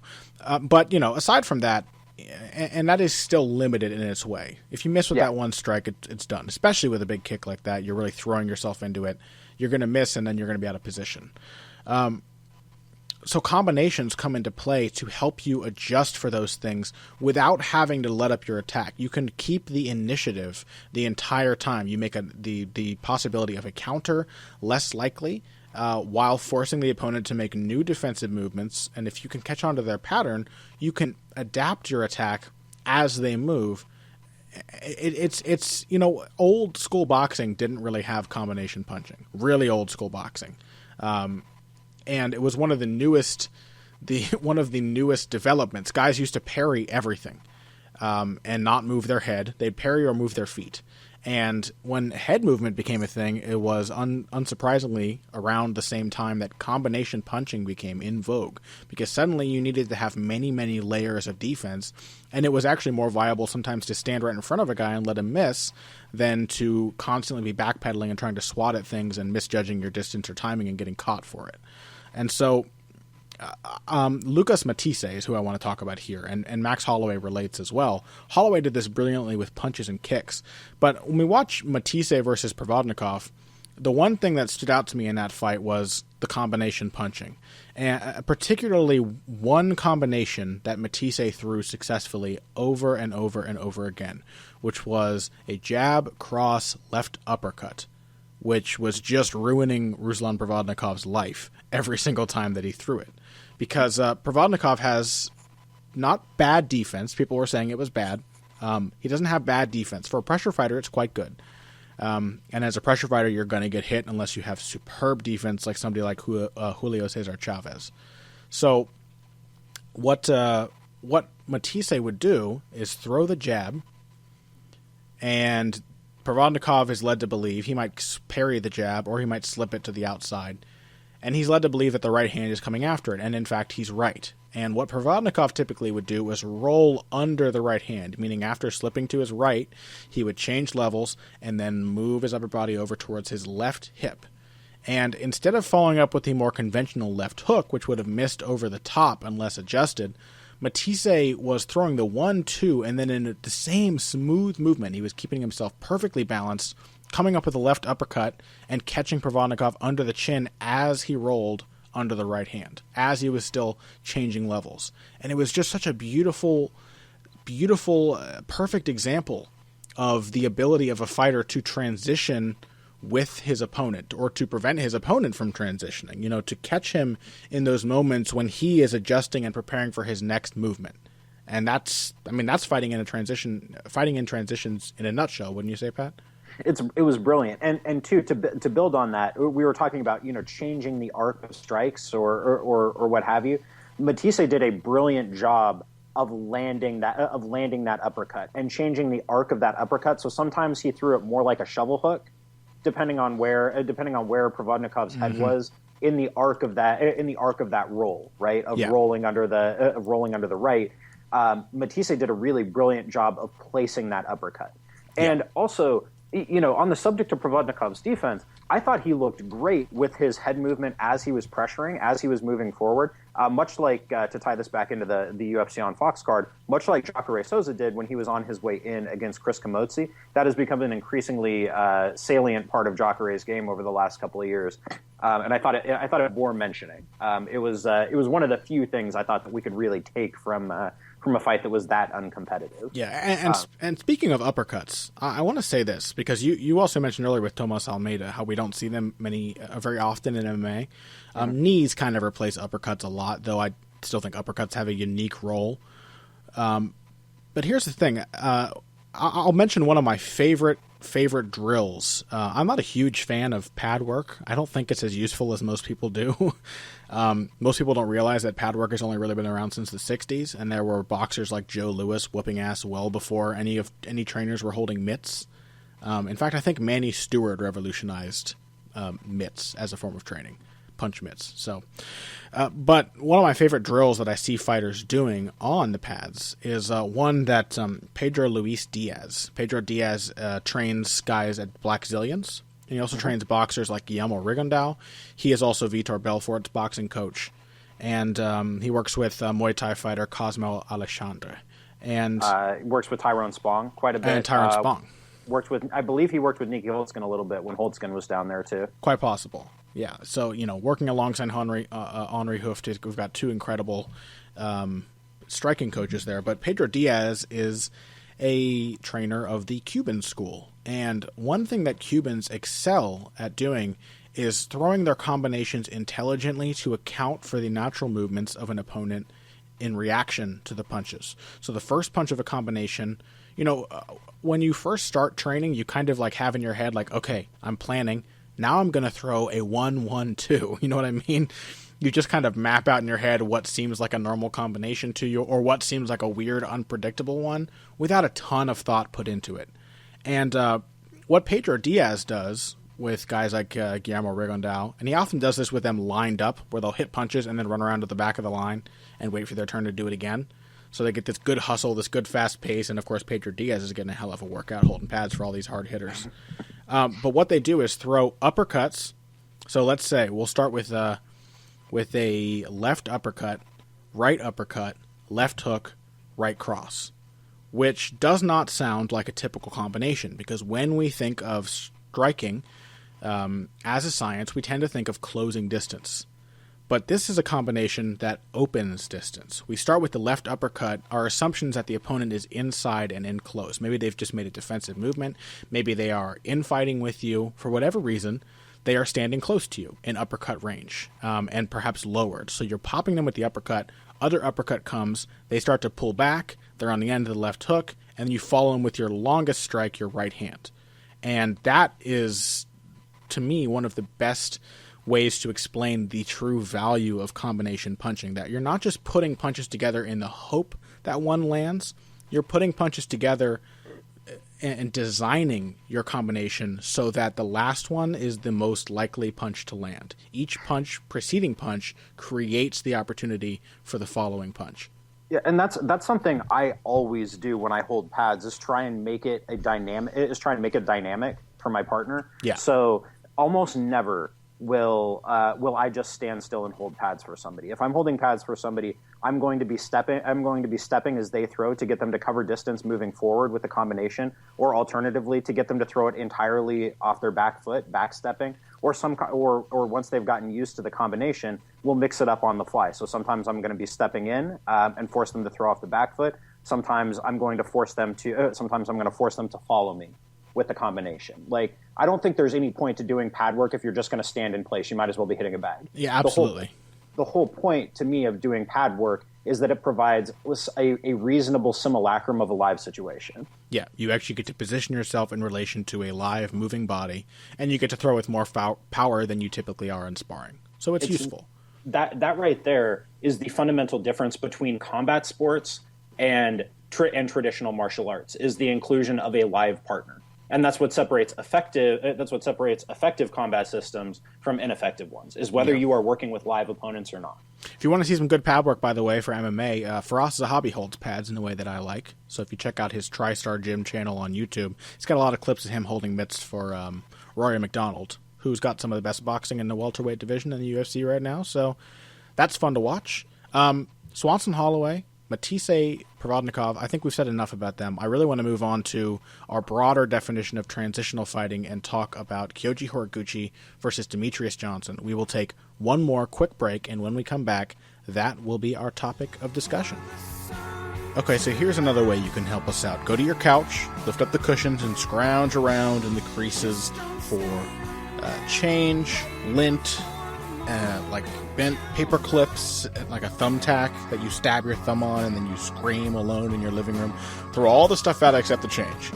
But aside from that. And that is still limited in its way. If you miss with that one strike, it's done. Especially with a big kick like that, you're really throwing yourself into it. You're going to miss, and then you're going to be out of position. So combinations come into play to help you adjust for those things without having to let up your attack. You can keep the initiative the entire time. You make the possibility of a counter less likely, while forcing the opponent to make new defensive movements. And if you can catch on to their pattern, you can adapt your attack as they move. It's old school boxing didn't really have combination punching. Really old school boxing. And it was one of the newest developments. Guys used to parry everything and not move their head. They'd parry or move their feet. And when head movement became a thing, it was unsurprisingly around the same time that combination punching became in vogue, because suddenly you needed to have many, many layers of defense, and it was actually more viable sometimes to stand right in front of a guy and let him miss than to constantly be backpedaling and trying to swat at things and misjudging your distance or timing and getting caught for it. And so Lucas Matthysse is who I want to talk about here, and Max Holloway relates as well. Holloway did this brilliantly with punches and kicks, but when we watch Matthysse versus Provodnikov, the one thing that stood out to me in that fight was the combination punching, and particularly one combination that Matthysse threw successfully over and over and over again, which was a jab, cross, left uppercut, which was just ruining Ruslan Provodnikov's life every single time that he threw it. Because Provodnikov has not bad defense. People were saying it was bad. He doesn't have bad defense. For a pressure fighter, it's quite good. And as a pressure fighter, you're going to get hit unless you have superb defense like somebody like Julio Cesar Chavez. So what Matthysse would do is throw the jab, and Provodnikov is led to believe he might parry the jab or he might slip it to the outside. And he's led to believe that the right hand is coming after it, and in fact, he's right. And what Provodnikov typically would do was roll under the right hand, meaning after slipping to his right, he would change levels and then move his upper body over towards his left hip. And instead of following up with the more conventional left hook, which would have missed over the top unless adjusted, Matthysse was throwing the 1-2, and then in the same smooth movement, he was keeping himself perfectly balanced, coming up with a left uppercut and catching Provodnikov under the chin as he rolled under the right hand, as he was still changing levels. And it was just such a beautiful, perfect example of the ability of a fighter to transition with his opponent, or to prevent his opponent from transitioning, to catch him in those moments when he is adjusting and preparing for his next movement. And that's fighting in transitions in a nutshell, wouldn't you say, Pat? It was brilliant, and to build on that, we were talking about changing the arc of strikes or what have you. Matthysse did a brilliant job of landing that uppercut and changing the arc of that uppercut. So sometimes he threw it more like a shovel hook, depending on where Provodnikov's head was in the arc of that roll, right, rolling under the right. Matthysse did a really brilliant job of placing that uppercut, and also. On the subject of Provodnikov's defense, I thought he looked great with his head movement as he was pressuring, as he was moving forward. Much like, to tie this back into the UFC on Fox card, much like Jacare Souza did when he was on his way in against Chris Camozzi, that has become an increasingly salient part of Jacare's game over the last couple of years. And I thought it bore mentioning. It was one of the few things I thought that we could really take from a fight that was that uncompetitive. Yeah, and speaking of uppercuts, I want to say this, because you also mentioned earlier with Tomas Almeida how we don't see them very often in MMA. Knees kind of replace uppercuts a lot, though I still think uppercuts have a unique role. But here's the thing. I'll mention one of my favorite drills. I'm not a huge fan of pad work. I don't think it's as useful as most people do. Most people don't realize that pad work has only really been around since the 60s, and there were boxers like Joe Louis whooping ass well before any trainers were holding mitts. In fact, I think Manny Stewart revolutionized mitts as a form of training, punch mitts. So, but one of my favorite drills that I see fighters doing on the pads is one that Pedro Luis Diaz. Pedro Diaz trains guys at Black Zillions. And he also trains boxers like Guillermo Rigondeaux. He is also Vitor Belfort's boxing coach. And he works with Muay Thai fighter Cosmo Alexandre. And works with Tyrone Spong quite a bit. And Tyrone Spong. I believe he worked with Nicky Holtzkin a little bit when Holtzkin was down there too. Quite possible. Yeah. So, working alongside Henri Hooft, we've got two incredible striking coaches there. But Pedro Diaz is a trainer of the Cuban school. And one thing that Cubans excel at doing is throwing their combinations intelligently to account for the natural movements of an opponent in reaction to the punches. So the first punch of a combination, when you first start training, you kind of like have in your head, like, okay, I'm planning. Now I'm going to throw a 1-1-2. You know what I mean? You just kind of map out in your head what seems like a normal combination to you, or what seems like a weird, unpredictable one, without a ton of thought put into it. And what Pedro Diaz does with guys like Guillermo Rigondeaux, and he often does this with them lined up, where they'll hit punches and then run around to the back of the line and wait for their turn to do it again. So they get this good hustle, this good fast pace, and of course Pedro Diaz is getting a hell of a workout holding pads for all these hard hitters. But what they do is throw uppercuts. So let's say we'll start with a left uppercut, right uppercut, left hook, right cross, which does not sound like a typical combination, because when we think of striking as a science, we tend to think of closing distance. But this is a combination that opens distance. We start with the left uppercut. Our assumption is that the opponent is inside and in close. Maybe they've just made a defensive movement. Maybe they are infighting with you. For whatever reason, they are standing close to you in uppercut range, and perhaps lowered. So you're popping them with the uppercut. Other uppercut comes. They start to pull back. They're on the end of the left hook. And you follow them with your longest strike, your right hand. And that is, to me, one of the best ways to explain the true value of combination punching, that you're not just putting punches together in the hope that one lands, you're putting punches together and designing your combination so that the last one is the most likely punch to land. Each preceding punch creates the opportunity for the following punch. Yeah, and that's something I always do when I hold pads, is try and make it dynamic for my partner. Yeah. So almost never will I just stand still and hold pads for somebody. If I'm holding pads for somebody, I'm going to be stepping as they throw to get them to cover distance moving forward with the combination, or alternatively to get them to throw it entirely off their back foot, back stepping, or once they've gotten used to the combination, we'll mix it up on the fly. So sometimes I'm going to be stepping in and force them to throw off the back foot. Sometimes I'm going to force them to follow me with the combination. Like, I don't think there's any point to doing pad work if you're just going to stand in place. You might as well be hitting a bag. Yeah, absolutely. The whole point to me of doing pad work is that it provides a reasonable simulacrum of a live situation. Yeah, you actually get to position yourself in relation to a live moving body, and you get to throw with more power than you typically are in sparring. So it's useful. That right there is the fundamental difference between combat sports and traditional martial arts, is the inclusion of a live partner. And that's what separates effective combat systems from ineffective ones, is whether you are working with live opponents or not. If you want to see some good pad work, by the way, for MMA, Faraz is a hobby holds pads in the way that I like. So if you check out his TriStar Gym channel on YouTube, he's got a lot of clips of him holding mitts for Rory McDonald, who's got some of the best boxing in the welterweight division in the UFC right now. So that's fun to watch. Swanson Holloway, Matthysse, Provodnikov, I think we've said enough about them. I really want to move on to our broader definition of transitional fighting and talk about Kyoji Horiguchi versus Demetrius Johnson. We will take one more quick break, and when we come back, that will be our topic of discussion. Okay, so here's another way you can help us out. Go to your couch, lift up the cushions, and scrounge around in the creases for change, lint, like bent paper clips, like a thumbtack that you stab your thumb on and then you scream alone in your living room. Throw all the stuff out except the change.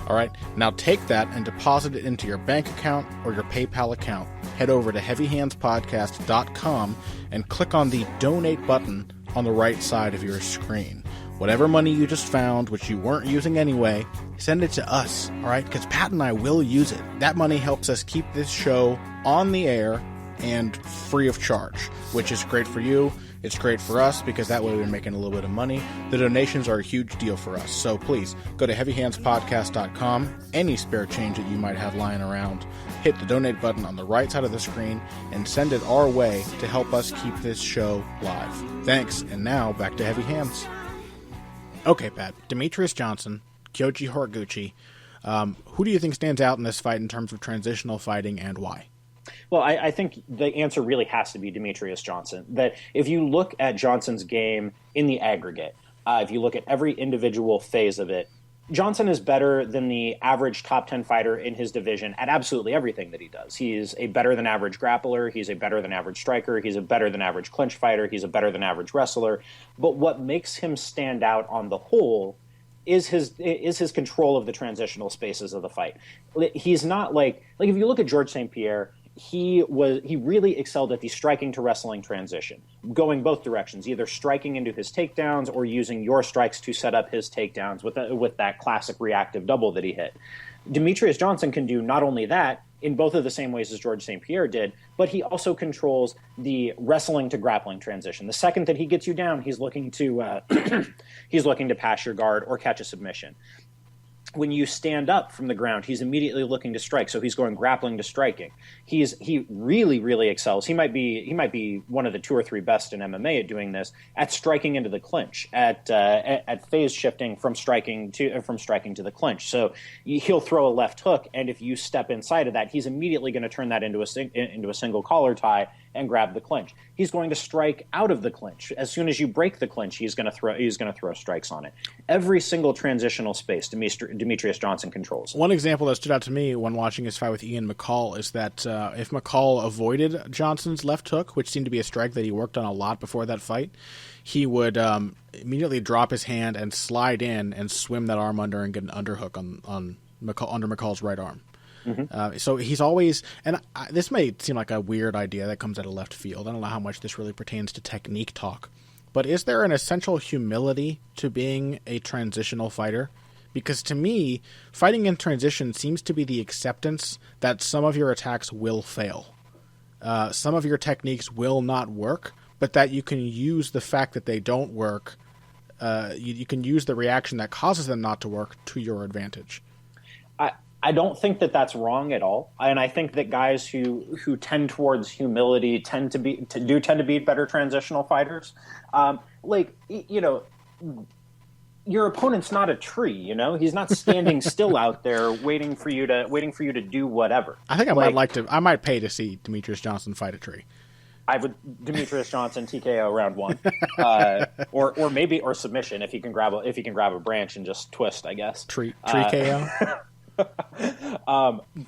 All right, now take that and deposit it into your bank account or your PayPal account. Head over to heavyhandspodcast.com and click on the donate button on the right side of your screen. Whatever money you just found, which you weren't using anyway, send it to us, all right? Because Pat and I will use it. That money helps us keep this show on the air and free of charge, which is great for you. It's great for us because that way we're making a little bit of money. The donations are a huge deal for us. So please go to heavyhandspodcast.com. Any spare change that you might have lying around, hit the donate button on the right side of the screen and send it our way to help us keep this show live. Thanks. And now back to Heavy Hands. Okay, Pat. Demetrius Johnson, Kyoji Horiguchi. Who do you think stands out in this fight in terms of transitional fighting, and why? Well, I think the answer really has to be Demetrius Johnson. That if you look at Johnson's game in the aggregate, if you look at every individual phase of it, Johnson is better than the average top 10 fighter in his division at absolutely everything that he does. He's a better than average grappler. He's a better than average striker. He's a better than average clinch fighter. He's a better than average wrestler. But what makes him stand out on the whole is his control of the transitional spaces of the fight. He's not like if you look at Georges St-Pierre, he really excelled at the striking to wrestling transition, going both directions, either striking into his takedowns or using your strikes to set up his takedowns with that classic reactive double that he hit. Demetrius Johnson can do not only that in both of the same ways as Georges St-Pierre did, but he also controls the wrestling to grappling transition. The second that he gets you down, he's looking to he's looking to pass your guard or catch a submission. When you stand up from the ground, he's immediately looking to strike. So he's going grappling to striking. He really, really excels. He might be one of the 2 or 3 best in MMA at doing this, at striking into the clinch, at phase shifting from striking to the clinch. So he'll throw a left hook, and if you step inside of that, he's immediately going to turn that into a single collar tie and grab the clinch. He's going to strike out of the clinch. As soon as you break the clinch, he's going to throw strikes on it. Every single transitional space, Demetrius Johnson controls. One example that stood out to me when watching his fight with Ian McCall is that if McCall avoided Johnson's left hook, which seemed to be a strike that he worked on a lot before that fight, he would immediately drop his hand and slide in and swim that arm under and get an underhook on under McCall's right arm. Mm-hmm. So he's always, and this may seem like a weird idea that comes out of left field. I don't know how much this really pertains to technique talk, but is there an essential humility to being a transitional fighter? Because to me, fighting in transition seems to be the acceptance that some of your attacks will fail. Some of your techniques will not work, but that you can use the fact that they don't work. You can use the reaction that causes them not to work to your advantage. I don't think that that's wrong at all, and I think that guys who tend towards humility tend to be better transitional fighters. Your opponent's not a tree, he's not standing still out there waiting for you to do whatever. I think I might pay to see Demetrius Johnson fight a tree. I would Demetrius Johnson TKO round 1, or submission if he can grab a branch and just twist, I guess. Tree KO.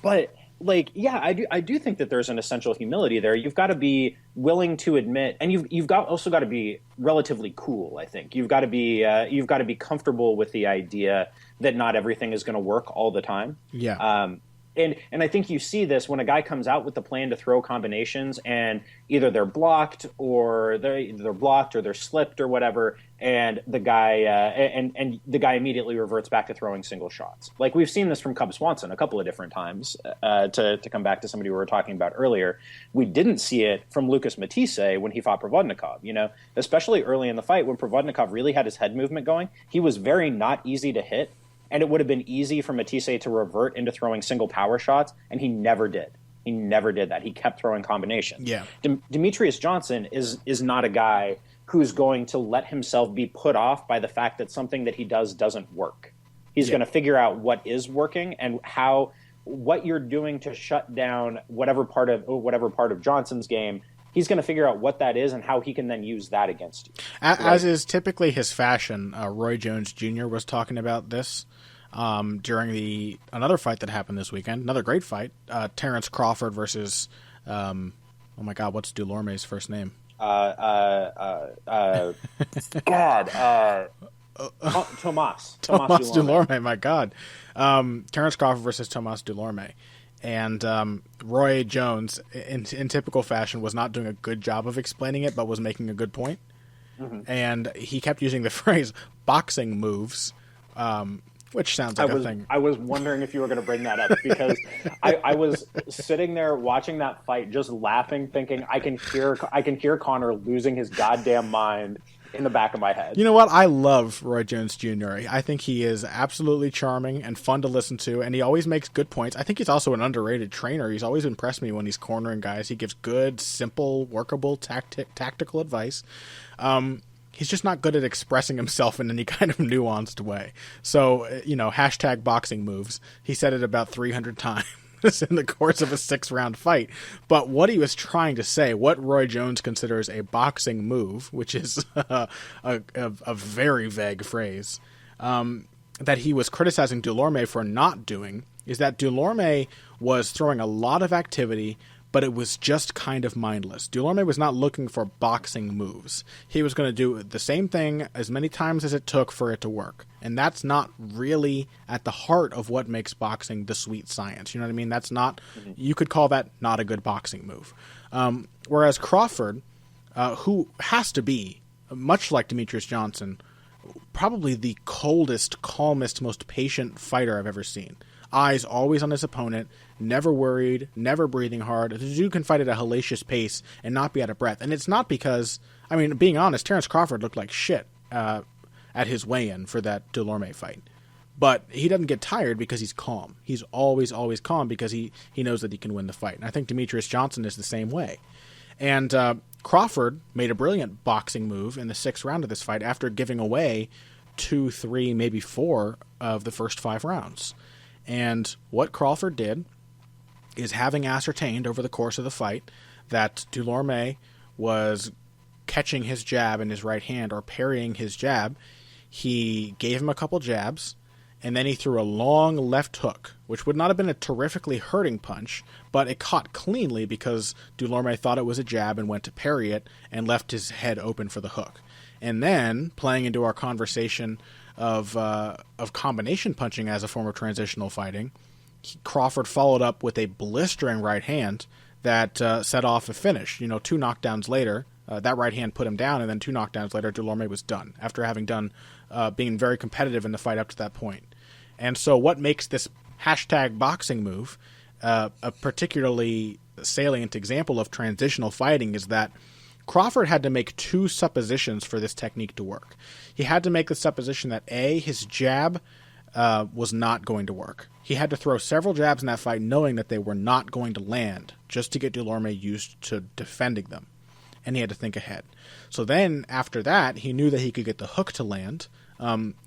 But I do think that there's an essential humility there. You've got to be willing to admit, and you've also got to be relatively cool. I think you've got to be comfortable with the idea that not everything is going to work all the time. Yeah. And I think you see this when a guy comes out with the plan to throw combinations, and either they're blocked or they're slipped or whatever, and the guy immediately reverts back to throwing single shots. Like we've seen this from Cub Swanson a couple of different times. To come back to somebody we were talking about earlier, we didn't see it from Lucas Matthysse when he fought Provodnikov. Especially early in the fight when Provodnikov really had his head movement going, he was very not easy to hit. And it would have been easy for Matthysse to revert into throwing single power shots, and he never did. He never did that. He kept throwing combinations. Yeah. Demetrius Johnson is not a guy who's going to let himself be put off by the fact that something that he does doesn't work. He's going to figure out what is working and what you're doing to shut down whatever part of Johnson's game. He's going to figure out what that is and how he can then use that against you. As is typically his fashion, Roy Jones Jr. was talking about this during another fight that happened this weekend. Another great fight. Terrence Crawford versus, oh my God, what's Dulorme's first name? Tomas Dulorme, my God. Terrence Crawford versus Tomas Dulorme. And Roy Jones, in typical fashion, was not doing a good job of explaining it, but was making a good point. Mm-hmm. And he kept using the phrase boxing moves, which sounds like a thing. I was wondering if you were going to bring that up, because I was sitting there watching that fight, just laughing, thinking I can hear Connor losing his goddamn mind in the back of my head. You know what? I love Roy Jones Jr. I think he is absolutely charming and fun to listen to, and he always makes good points. I think he's also an underrated trainer. He's always impressed me when he's cornering guys. He gives good, simple, workable, tactical advice. He's just not good at expressing himself in any kind of nuanced way. So, hashtag boxing moves. He said it about 300 times in the course of a 6-round fight. But what he was trying to say, what Roy Jones considers a boxing move, which is a very vague phrase, that he was criticizing Dulorme for not doing, is that Dulorme was throwing a lot of activity, but it was just kind of mindless. Dulorme was not looking for boxing moves. He was going to do the same thing as many times as it took for it to work. And that's not really at the heart of what makes boxing the sweet science. You know what I mean? That's not, you could call that not a good boxing move. Whereas Crawford, who has to be, much like Demetrius Johnson, probably the coldest, calmest, most patient fighter I've ever seen. eyes always on his opponent, never worried, never breathing hard. The dude can fight at a hellacious pace and not be out of breath. And it's not because, I mean, being honest, Terrence Crawford looked like shit at his weigh-in for that Dulorme fight. But he doesn't get tired because he's calm. He's always, always calm because he knows that he can win the fight. And I think Demetrious Johnson is the same way. And Crawford made a brilliant boxing move in the 6th round of this fight after giving away 2, 3, maybe 4 of the first 5 rounds. And what Crawford did is, having ascertained over the course of the fight that Dulorme was catching his jab in his right hand or parrying his jab, he gave him a couple jabs, and then he threw a long left hook, which would not have been a terrifically hurting punch, but it caught cleanly because Dulorme thought it was a jab and went to parry it and left his head open for the hook. And then, playing into our conversation of combination punching as a form of transitional fighting, Crawford followed up with a blistering right hand that set off a finish. 2 knockdowns later, that right hand put him down, and then 2 knockdowns later, Dulorme was done, after having done being very competitive in the fight up to that point. And so what makes this #boxing move a particularly salient example of transitional fighting is that Crawford had to make 2 suppositions for this technique to work. He had to make the supposition that, A, his jab was not going to work. He had to throw several jabs in that fight knowing that they were not going to land, just to get Dulorme used to defending them. And he had to think ahead. So then, after that, he knew that he could get the hook to land,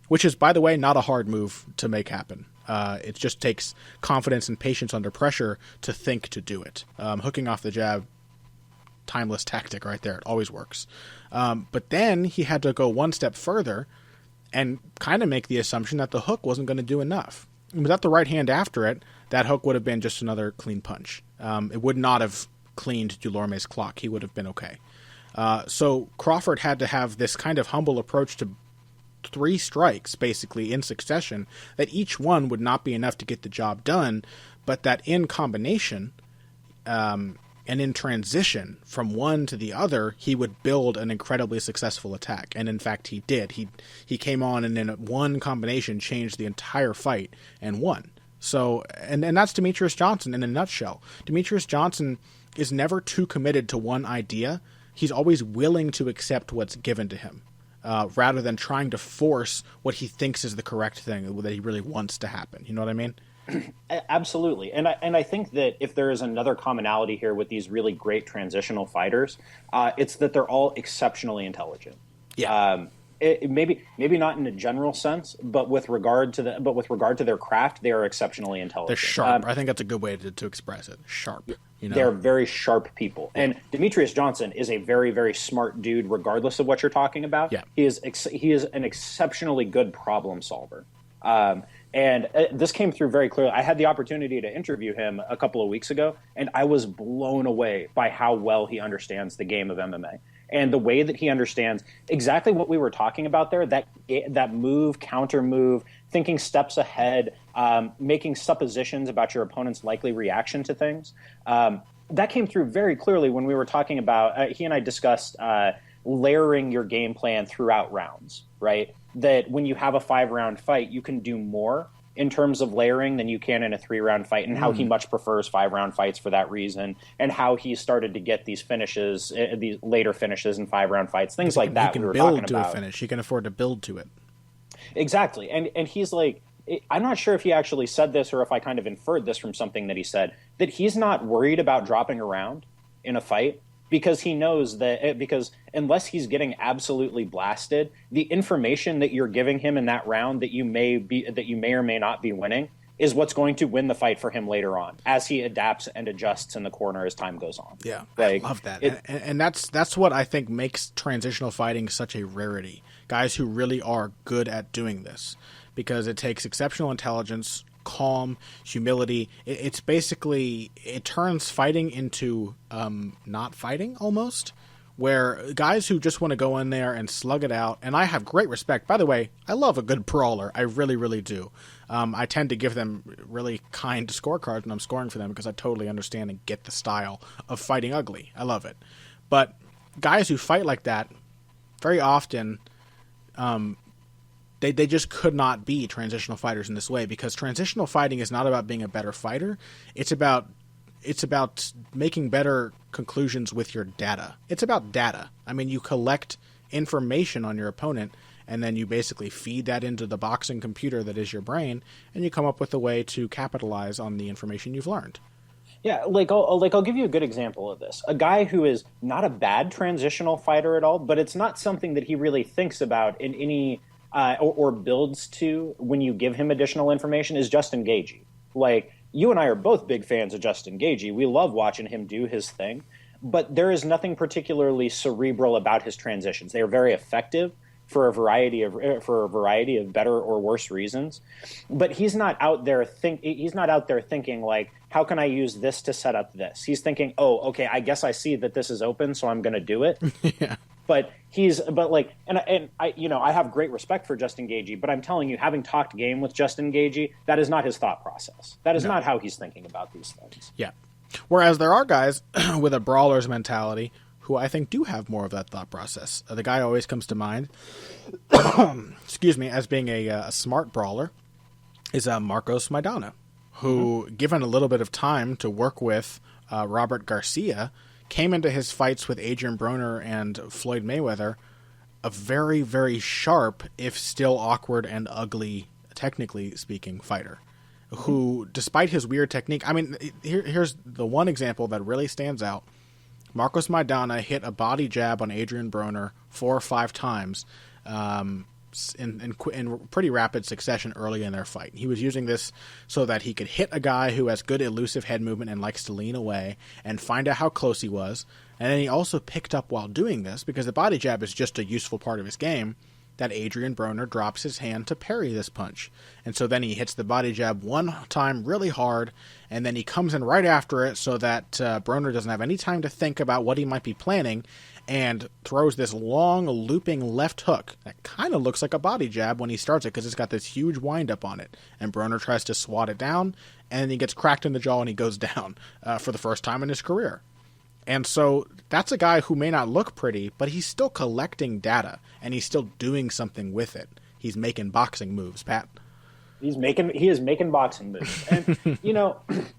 which is, by the way, not a hard move to make happen. It just takes confidence and patience under pressure to think to do it. Hooking off the jab, timeless tactic right there. It always works. But then he had to go one step further and kind of make the assumption that the hook wasn't going to do enough. Without the right hand after it, that hook would have been just another clean punch. It would not have cleaned Dulorme's clock. He would have been okay. So Crawford had to have this kind of humble approach to 3 strikes, basically, in succession, that each one would not be enough to get the job done, but that in combination and in transition from one to the other, he would build an incredibly successful attack. And in fact, he did. He came on and in one combination changed the entire fight and won. So, and that's Demetrious Johnson in a nutshell. Demetrious Johnson is never too committed to one idea. He's always willing to accept what's given to him, rather than trying to force what he thinks is the correct thing that he really wants to happen. You know what I mean? Absolutely. And I think that if there is another commonality here with these really great transitional fighters, it's that they're all exceptionally intelligent. Yeah. Maybe not in a general sense, but with regard to their craft, they are exceptionally intelligent. They're sharp. I think that's a good way to express it. Sharp. They're very sharp people. Yeah. And Demetrious Johnson is a very, very smart dude, regardless of what you're talking about. Yeah. He is an exceptionally good problem solver. And this came through very clearly. I had the opportunity to interview him a couple of weeks ago, and I was blown away by how well he understands the game of MMA. And the way that he understands exactly what we were talking about there, that move, counter move, thinking steps ahead, making suppositions about your opponent's likely reaction to things. That came through very clearly when we were talking about, he and I discussed layering your game plan throughout rounds, right? That when you have a 5-round fight, you can do more in terms of layering than you can in a 3-round fight, and how he much prefers 5-round fights for that reason, and how he started to get these finishes, these later finishes in 5-round fights, things like that. He can build to a finish. He can afford to build to it. Exactly. And he's like, I'm not sure if he actually said this or if I kind of inferred this from something that he said, that he's not worried about dropping around in a fight, because he knows that, because unless he's getting absolutely blasted, the information that you're giving him in that round that you may or may not be winning is what's going to win the fight for him later on, as he adapts and adjusts in the corner as time goes on. Yeah, I love that. And that's what I think makes transitional fighting such a rarity. Guys who really are good at doing this, because it takes exceptional intelligence, calm, humility. It's basically, it turns fighting into not fighting almost, where guys who just want to go in there and slug it out, and I have great respect. By the way, I love a good brawler. I really, really do. I tend to give them really kind scorecards when I'm scoring for them, because I totally understand and get the style of fighting ugly. I love it. But guys who fight like that, very often, They just could not be transitional fighters in this way, because transitional fighting is not about being a better fighter. It's about making better conclusions with your data. It's about data. I mean, you collect information on your opponent, and then you basically feed that into the boxing computer that is your brain, and you come up with a way to capitalize on the information you've learned. Yeah, I'll give you a good example of this. A guy who is not a bad transitional fighter at all, but it's not something that he really thinks about in any or builds to when you give him additional information, is Justin Gaethje. Like, you and I are both big fans of Justin Gaethje. We love watching him do his thing, but there is nothing particularly cerebral about his transitions. They are very effective for a variety of better or worse reasons, but he's not out there thinking like, how can I use this to set up this? He's thinking, oh, okay, I guess I see that this is open, so I'm going to do it. Yeah. I have great respect for Justin Gaethje, but I'm telling you, having talked game with Justin Gaethje, that is not his thought process. That is not how he's thinking about these things. Yeah. Whereas there are guys with a brawler's mentality who I think do have more of that thought process. The guy always comes to mind, excuse me, as being a smart brawler is Marcos Maidana, who, given a little bit of time to work with Robert Garcia, came into his fights with Adrian Broner and Floyd Mayweather a very, very sharp, if still awkward and ugly, technically speaking, fighter. Who, despite his weird technique, I mean, here's the one example that really stands out. Marcos Maidana hit a body jab on Adrian Broner 4 or 5 times in pretty rapid succession early in their fight. He was using this so that he could hit a guy who has good elusive head movement and likes to lean away and find out how close he was. And then he also picked up while doing this, because the body jab is just a useful part of his game, that Adrian Broner drops his hand to parry this punch. And so then he hits the body jab one time really hard, and then he comes in right after it so that Broner doesn't have any time to think about what he might be planning, and throws this long looping left hook that kind of looks like a body jab when he starts it, because it's got this huge wind-up on it. And Broner tries to swat it down, and then he gets cracked in the jaw and he goes down for the first time in his career. And so that's a guy who may not look pretty, but he's still collecting data, and he's still doing something with it. He's making boxing moves, Pat. He is making boxing moves. And,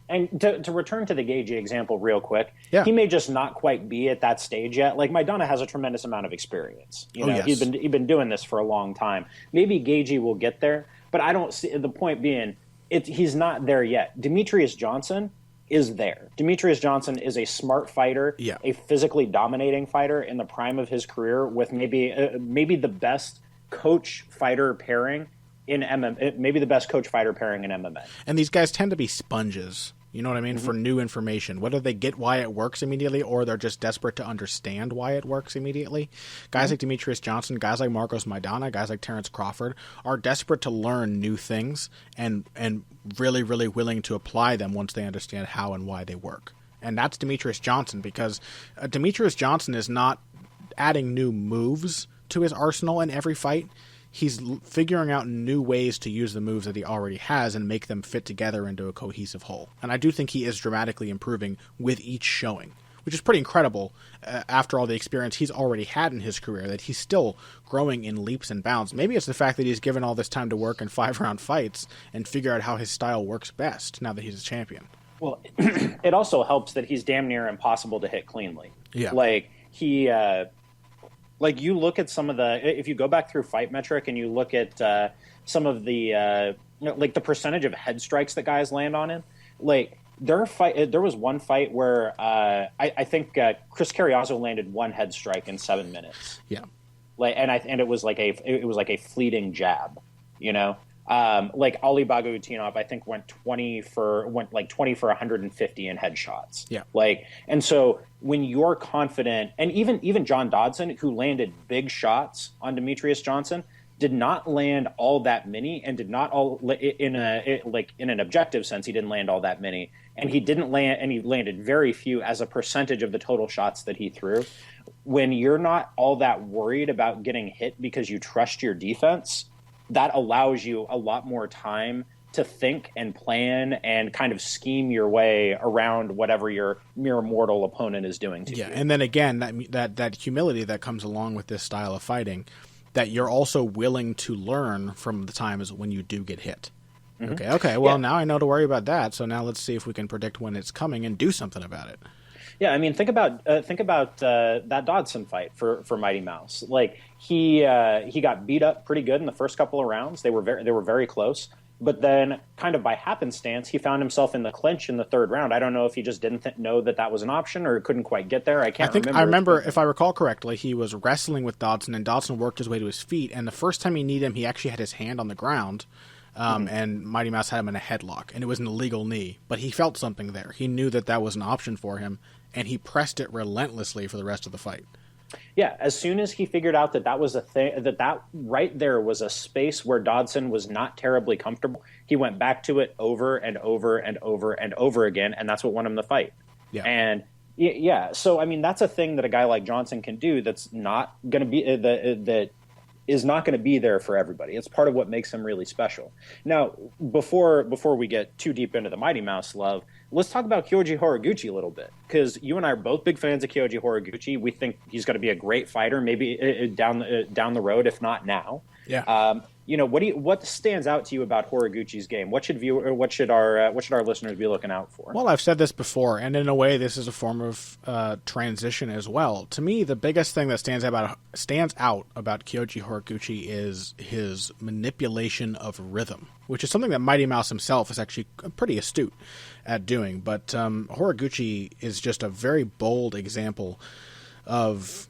and to return to the Gaethje example real quick, He may just not quite be at that stage yet. Like, Maidana has a tremendous amount of experience. Yes. He's been doing this for a long time. Maybe Gaethje will get there, but I don't see, the point being, he's not there yet. Demetrius Johnson is there. Demetrius Johnson is a smart fighter, a physically dominating fighter in the prime of his career, with maybe the best coach-fighter pairing in MMA, maybe the best coach-fighter pairing in MMA. And these guys tend to be sponges, you know what I mean, for new information. Whether they get why it works immediately, or they're just desperate to understand why it works immediately. Guys like Demetrius Johnson, guys like Marcos Maidana, guys like Terrence Crawford are desperate to learn new things and really, really willing to apply them once they understand how and why they work. And that's Demetrius Johnson, because Demetrius Johnson is not adding new moves to his arsenal in every fight. He's figuring out new ways to use the moves that he already has and make them fit together into a cohesive whole. And I do think he is dramatically improving with each showing, which is pretty incredible after all the experience he's already had in his career, that he's still growing in leaps and bounds. Maybe it's the fact that he's given all this time to work in 5-round fights and figure out how his style works best now that he's a champion. Well, it also helps that he's damn near impossible to hit cleanly. Yeah. Like, he... Like, you look at some of if you go back through Fight Metric and you look at some of the the percentage of head strikes that guys land on him, like, there was one fight where I think Chris Carriazo landed 1 head strike in 7 minutes. Yeah, and it was like a fleeting jab, like Ali Bagutinov, I think went 20 for 150 in headshots. Yeah. And so when you're confident, and even John Dodson, who landed big shots on Demetrius Johnson, did not land all that many, and did not all in an objective sense, he didn't land all that many, and he landed very few as a percentage of the total shots that he threw. When you're not all that worried about getting hit because you trust your defense, that allows you a lot more time to think and plan and kind of scheme your way around whatever your mere mortal opponent is doing to you. Yeah, and then again, that humility that comes along with this style of fighting that you're also willing to learn from the times when you do get hit. Okay. Well, now I know to worry about that. So now let's see if we can predict when it's coming and do something about it. Yeah, I mean, think about that Dodson fight for Mighty Mouse. Like he got beat up pretty good in the first couple of rounds. They were very close. But then, kind of by happenstance, he found himself in the clinch in the third round. I don't know if he just didn't know that was an option or couldn't quite get there. I remember. If I recall correctly, he was wrestling with Dodson, and Dodson worked his way to his feet. And the first time he needed him, he actually had his hand on the ground, and Mighty Mouse had him in a headlock. And it was an illegal knee, but he felt something there. He knew that was an option for him, and he pressed it relentlessly for the rest of the fight. Yeah, as soon as he figured out that was a thing, that right there was a space where Dodson was not terribly comfortable, he went back to it over and over and over and over again, and that's what won him the fight. Yeah. And yeah, so I mean, that's a thing that a guy like Johnson can do that's not going to be that is not going to be there for everybody. It's part of what makes him really special. Now, before we get too deep into the Mighty Mouse love, let's talk about Kyoji Horiguchi a little bit, because you and I are both big fans of Kyoji Horiguchi. We think he's going to be a great fighter, maybe down the road, if not now. Yeah. What stands out to you about Horiguchi's game? What should our listeners be looking out for? Well, I've said this before, and in a way, this is a form of transition as well. To me, the biggest thing that stands out about Kyoji Horiguchi is his manipulation of rhythm, which is something that Mighty Mouse himself is actually pretty astute at doing. But Horiguchi is just a very bold example of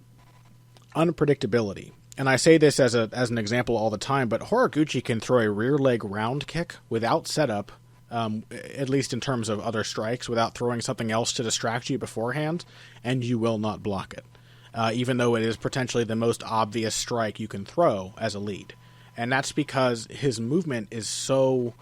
unpredictability. And I say this as an example all the time, but Horiguchi can throw a rear leg round kick without setup, at least in terms of other strikes, without throwing something else to distract you beforehand, and you will not block it, even though it is potentially the most obvious strike you can throw as a lead. And that's because his movement is so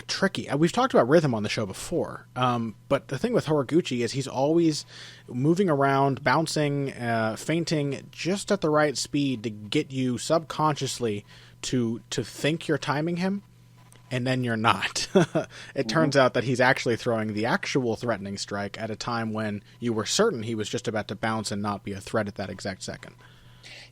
tricky. We've talked about rhythm on the show before, but the thing with Horiguchi is he's always moving around, bouncing, feinting just at the right speed to get you subconsciously to think you're timing him, and then you're not. It turns out that he's actually throwing the actual threatening strike at a time when you were certain he was just about to bounce and not be a threat at that exact second.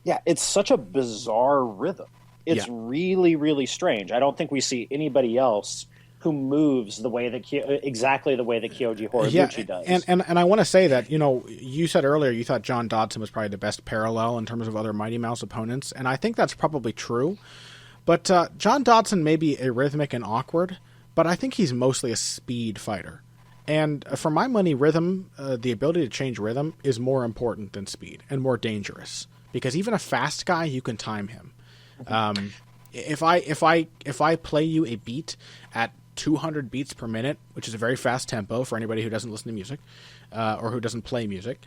Yeah, it's such a bizarre rhythm. It's really, really strange. I don't think we see anybody else who moves exactly the way that Kyoji Horiguchi does. And I want to say that, you said earlier you thought John Dodson was probably the best parallel in terms of other Mighty Mouse opponents, and I think that's probably true. But John Dodson may be arrhythmic and awkward, but I think he's mostly a speed fighter. And for my money, rhythm, the ability to change rhythm, is more important than speed and more dangerous. Because even a fast guy, you can time him. If I play you a beat at 200 beats per minute, which is a very fast tempo for anybody who doesn't listen to music or who doesn't play music,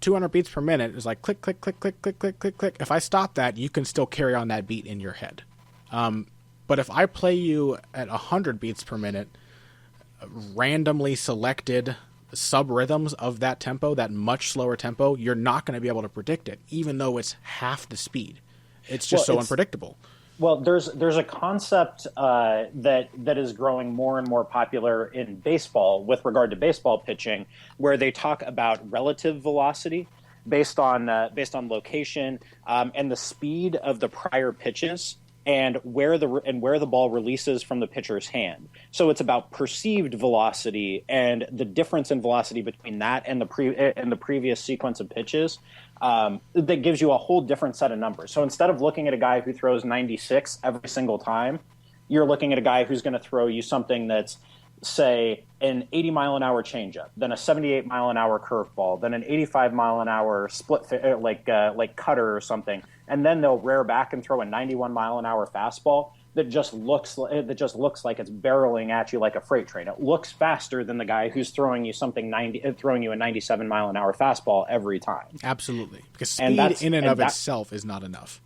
200 beats per minute is like click, click, click, click, click, click, click, click. If I stop that, you can still carry on that beat in your head. But if I play you at 100 beats per minute, randomly selected sub-rhythms of that tempo, that much slower tempo, you're not going to be able to predict it, even though it's half the speed. It's just unpredictable. Well, there's a concept that is growing more and more popular in baseball with regard to baseball pitching, where they talk about relative velocity based on location and the speed of the prior pitches and where the ball releases from the pitcher's hand. So it's about perceived velocity and the difference in velocity between that and the previous sequence of pitches. That gives you a whole different set of numbers. So instead of looking at a guy who throws 96 every single time, you're looking at a guy who's going to throw you something that's, say, an 80-mile-an-hour changeup, then a 78-mile-an-hour curveball, then an 85-mile-an-hour split like cutter or something, and then they'll rear back and throw a 91-mile-an-hour fastball that just looks like it's barreling at you like a freight train. It looks faster than the guy who's throwing you a 97-mile-an-hour fastball every time. Absolutely, because speed in and of itself is not enough.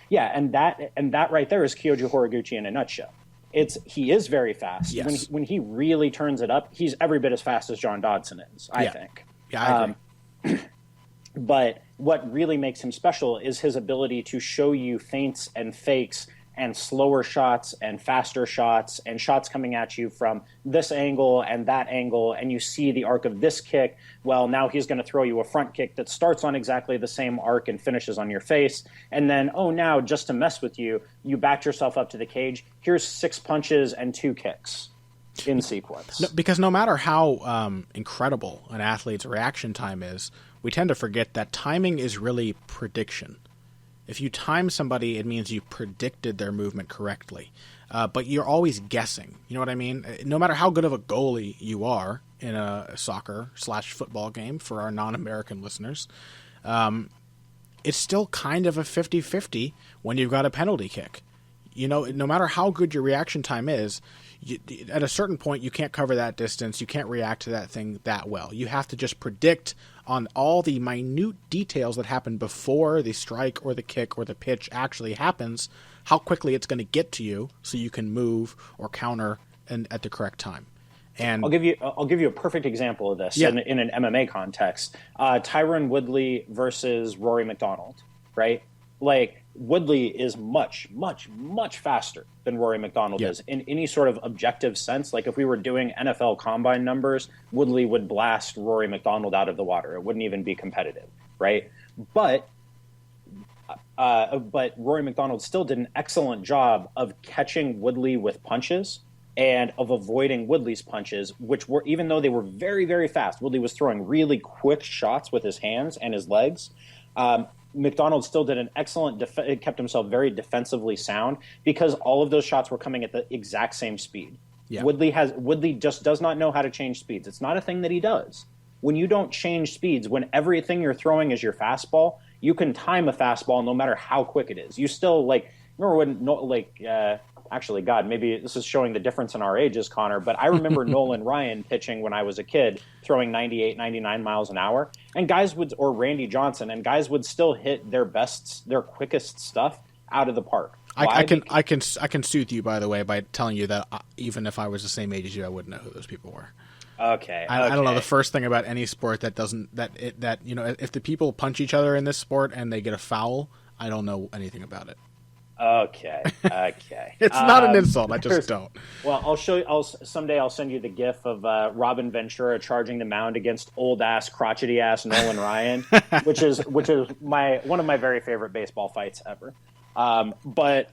Yeah, and that right there is Kyoji Horiguchi in a nutshell. He is very fast. Yes. When he really turns it up, he's every bit as fast as John Dodson is, I think. Yeah, I agree. But what really makes him special is his ability to show you feints and fakes and slower shots and faster shots and shots coming at you from this angle and that angle, and you see the arc of this kick. Well, now he's going to throw you a front kick that starts on exactly the same arc and finishes on your face. And then, oh, now just to mess with you, you backed yourself up to the cage. Here's 6 punches and 2 kicks in sequence. No, because no matter how incredible an athlete's reaction time is, we tend to forget that timing is really prediction. If you time somebody, it means you predicted their movement correctly. But you're always guessing. You know what I mean? No matter how good of a goalie you are in a soccer/football game for our non-American listeners, it's still kind of a 50-50 when you've got a penalty kick. You know, no matter how good your reaction time is, at a certain point, you can't cover that distance. You can't react to that thing that well. You have to just predict on all the minute details that happen before the strike or the kick or the pitch actually happens, how quickly it's going to get to you so you can move or counter at the correct time. And I'll give you a perfect example of this in an MMA context. Tyron Woodley versus Rory McDonald, right? Like, Woodley is much, much, much faster than Rory McDonald is in any sort of objective sense. Like, if we were doing NFL combine numbers, Woodley would blast Rory McDonald out of the water. It wouldn't even be competitive, right? But Rory McDonald still did an excellent job of catching Woodley with punches and of avoiding Woodley's punches, which were, even though they were very, very fast, Woodley was throwing really quick shots with his hands and his legs. McDonald still did an excellent kept himself very defensively sound because all of those shots were coming at the exact same speed. Yeah. Woodley just does not know how to change speeds. It's not a thing that he does. When you don't change speeds, when everything you're throwing is your fastball, you can time a fastball no matter how quick it is. You still, like, remember when, actually, God, maybe this is showing the difference in our ages, Connor, but I remember Nolan Ryan pitching when I was a kid, throwing 98, 99 miles an hour, and or Randy Johnson, and guys would still hit their quickest stuff out of the park. I can soothe you, by the way, by telling you that even if I was the same age as you, I wouldn't know who those people were. Okay. I don't know the first thing about any sport that if the people punch each other in this sport and they get a foul, I don't know anything about it. Okay. It's not an insult. I just don't. Well, I'll show you. Someday I'll send you the GIF of Robin Ventura charging the mound against old ass, crotchety ass Nolan Ryan, which is one of my very favorite baseball fights ever. But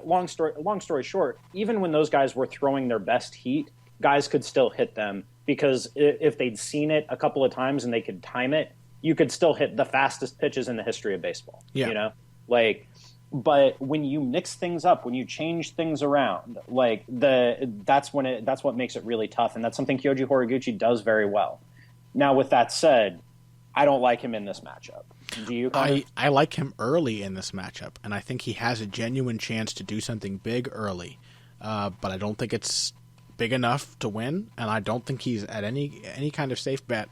long story short, even when those guys were throwing their best heat, guys could still hit them because if they'd seen it a couple of times and they could time it, you could still hit the fastest pitches in the history of baseball. Yeah. You know, like. But when you mix things up, when you change things around, like that's what makes it really tough, and that's something Kyoji Horiguchi does very well. Now, with that said, I don't like him in this matchup. Do you? I like him early in this matchup, and I think he has a genuine chance to do something big early. But I don't think it's big enough to win, and I don't think he's at any kind of safe bet.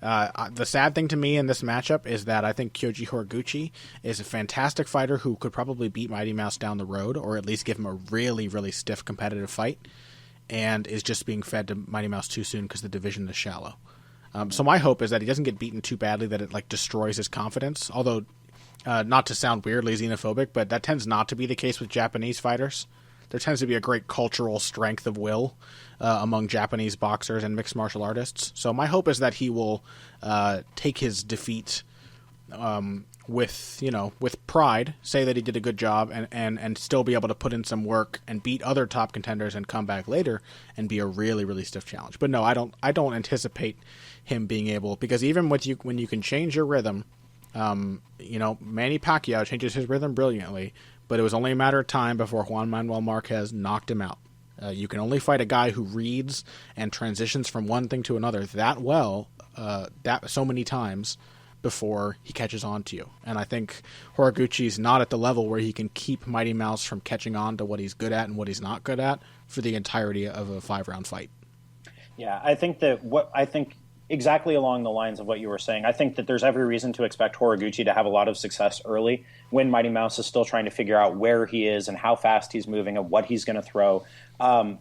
The sad thing to me in this matchup is that I think Kyoji Horiguchi is a fantastic fighter who could probably beat Mighty Mouse down the road, or at least give him a really, really stiff competitive fight, and is just being fed to Mighty Mouse too soon because the division is shallow. So my hope is that he doesn't get beaten too badly that it destroys his confidence, although not to sound weirdly xenophobic, but that tends not to be the case with Japanese fighters. There tends to be a great cultural strength of will among Japanese boxers and mixed martial artists. So my hope is that he will take his defeat with pride, say that he did a good job, and still be able to put in some work and beat other top contenders and come back later and be a really, really stiff challenge. But no, I don't anticipate him being able, because even when you can change your rhythm, Manny Pacquiao changes his rhythm brilliantly. But it was only a matter of time before Juan Manuel Marquez knocked him out. You can only fight a guy who reads and transitions from one thing to another that well, that so many times before he catches on to you. And I think Horiguchi's not at the level where he can keep Mighty Mouse from catching on to what he's good at and what he's not good at for the entirety of a 5-round fight. Yeah, I think exactly along the lines of what you were saying. I think that there's every reason to expect Horiguchi to have a lot of success early when Mighty Mouse is still trying to figure out where he is and how fast he's moving and what he's going to throw. And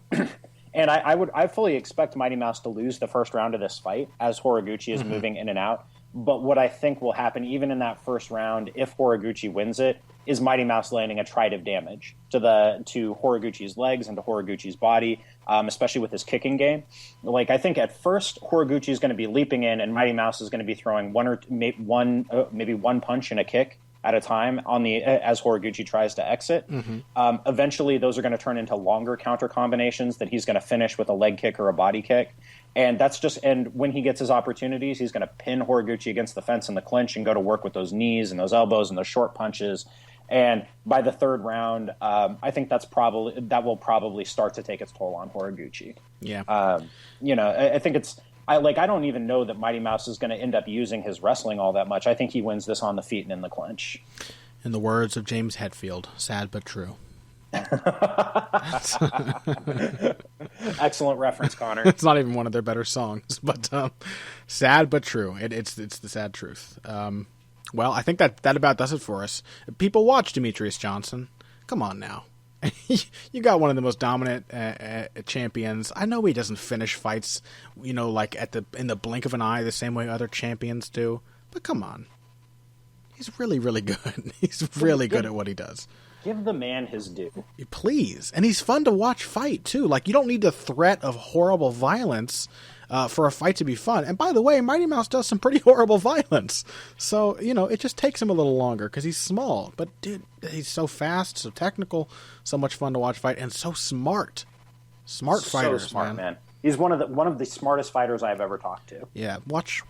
I fully expect Mighty Mouse to lose the first round of this fight as Horiguchi is moving in and out. But what I think will happen even in that first round, if Horiguchi wins it, is Mighty Mouse landing a trite of damage to Horiguchi's legs and to Horiguchi's body, especially with his kicking game. Like, I think at first Horiguchi is going to be leaping in, and Mighty Mouse is going to be throwing maybe one punch and a kick at a time as Horiguchi tries to exit. Mm-hmm. Eventually, those are going to turn into longer counter combinations that he's going to finish with a leg kick or a body kick. And and when he gets his opportunities, he's going to pin Horiguchi against the fence in the clinch and go to work with those knees and those elbows and those short punches. And by the third round, I think that will probably start to take its toll on Horiguchi. Yeah. I think I don't even know that Mighty Mouse is going to end up using his wrestling all that much. I think he wins this on the feet and in the clinch. In the words of James Hetfield, sad but true. Excellent reference, Connor. It's not even one of their better songs, but sad but true. It's the sad truth. Well, I think that about does it for us. People watch Demetrius Johnson. Come on now. You got one of the most dominant champions. I know he doesn't finish fights, like in the blink of an eye the same way other champions do. But come on. He's really, really good. He's really good at what he does. Give the man his due. Please. And he's fun to watch fight, too. Like, you don't need the threat of horrible violence for a fight to be fun. And by the way, Mighty Mouse does some pretty horrible violence. So, it just takes him a little longer because he's small. But, dude, he's so fast, so technical, so much fun to watch fight, and so smart. Smart fighters, so smart, man. He's one of the smartest fighters I've ever talked to. Yeah, watch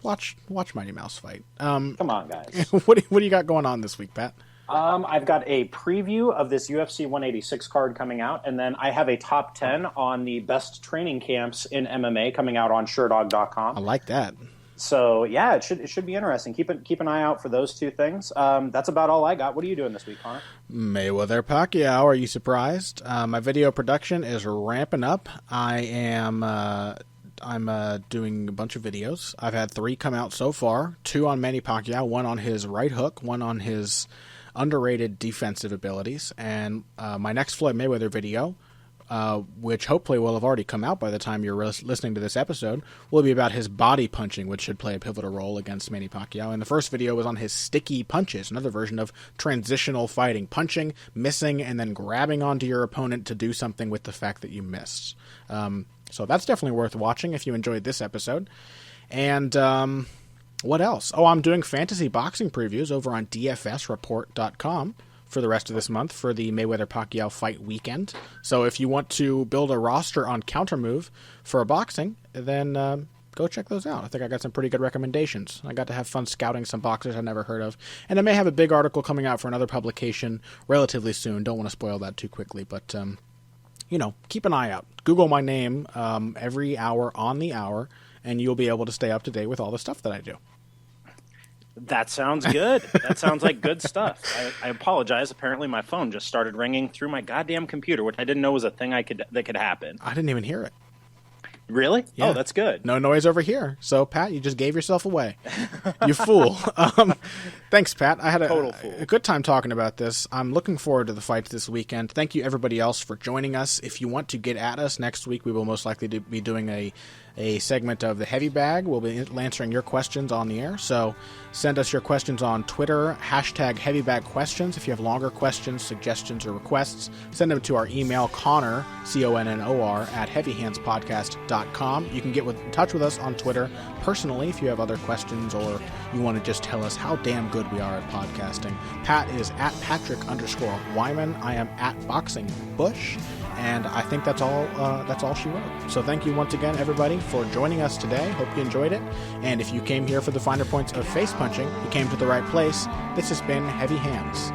Mighty Mouse fight. Come on, guys. What do you got going on this week, Pat? I've got a preview of this UFC 186 card coming out, and then I have a top 10 on the best training camps in MMA coming out on SureDog.com. I like that. So, yeah, it should be interesting. Keep an eye out for those two things. That's about all I got. What are you doing this week, Connor? Mayweather Pacquiao. Are you surprised? My video production is ramping up. I'm doing a bunch of videos. I've had 3 come out so far. 2 on Manny Pacquiao, 1 on his right hook, 1 on his underrated defensive abilities, and my next Floyd Mayweather video, which hopefully will have already come out by the time you're listening to this episode, will be about his body punching, which should play a pivotal role against Manny Pacquiao. And the first video was on his sticky punches, another version of transitional fighting, punching, missing, and then grabbing onto your opponent to do something with the fact that you missed. So that's definitely worth watching if you enjoyed this episode. And what else? Oh, I'm doing fantasy boxing previews over on dfsreport.com for the rest of this month for the Mayweather-Pacquiao fight weekend. So if you want to build a roster on Countermove for boxing, then go check those out. I think I got some pretty good recommendations. I got to have fun scouting some boxers I've never heard of. And I may have a big article coming out for another publication relatively soon. Don't want to spoil that too quickly, but keep an eye out. Google my name every hour on the hour, and you'll be able to stay up to date with all the stuff that I do. That sounds good. That sounds like good stuff. I apologize. Apparently my phone just started ringing through my goddamn computer, which I didn't know was a thing that could happen. I didn't even hear it. Really? Yeah. Oh, that's good. No noise over here. So, Pat, you just gave yourself away. You fool. Thanks, Pat. I had a good time talking about this. I'm looking forward to the fights this weekend. Thank you, everybody else, for joining us. If you want to get at us next week, we will most likely be doing a segment of the Heavy Bag. We'll be answering your questions on the air. So send us your questions on Twitter, #HeavyBagQuestions. If you have longer questions, suggestions, or requests, send them to our email, Connor, CONNOR, @HeavyHandsPodcast.com. You can get in touch with us on Twitter personally if you have other questions or you want to just tell us how damn good we are at podcasting. Pat is @Patrick_Wyman. I am @BoxingBush. And I think that's all she wrote. So thank you once again, everybody, for joining us today. Hope you enjoyed it. And if you came here for the finer points of face punching, you came to the right place. This has been Heavy Hands.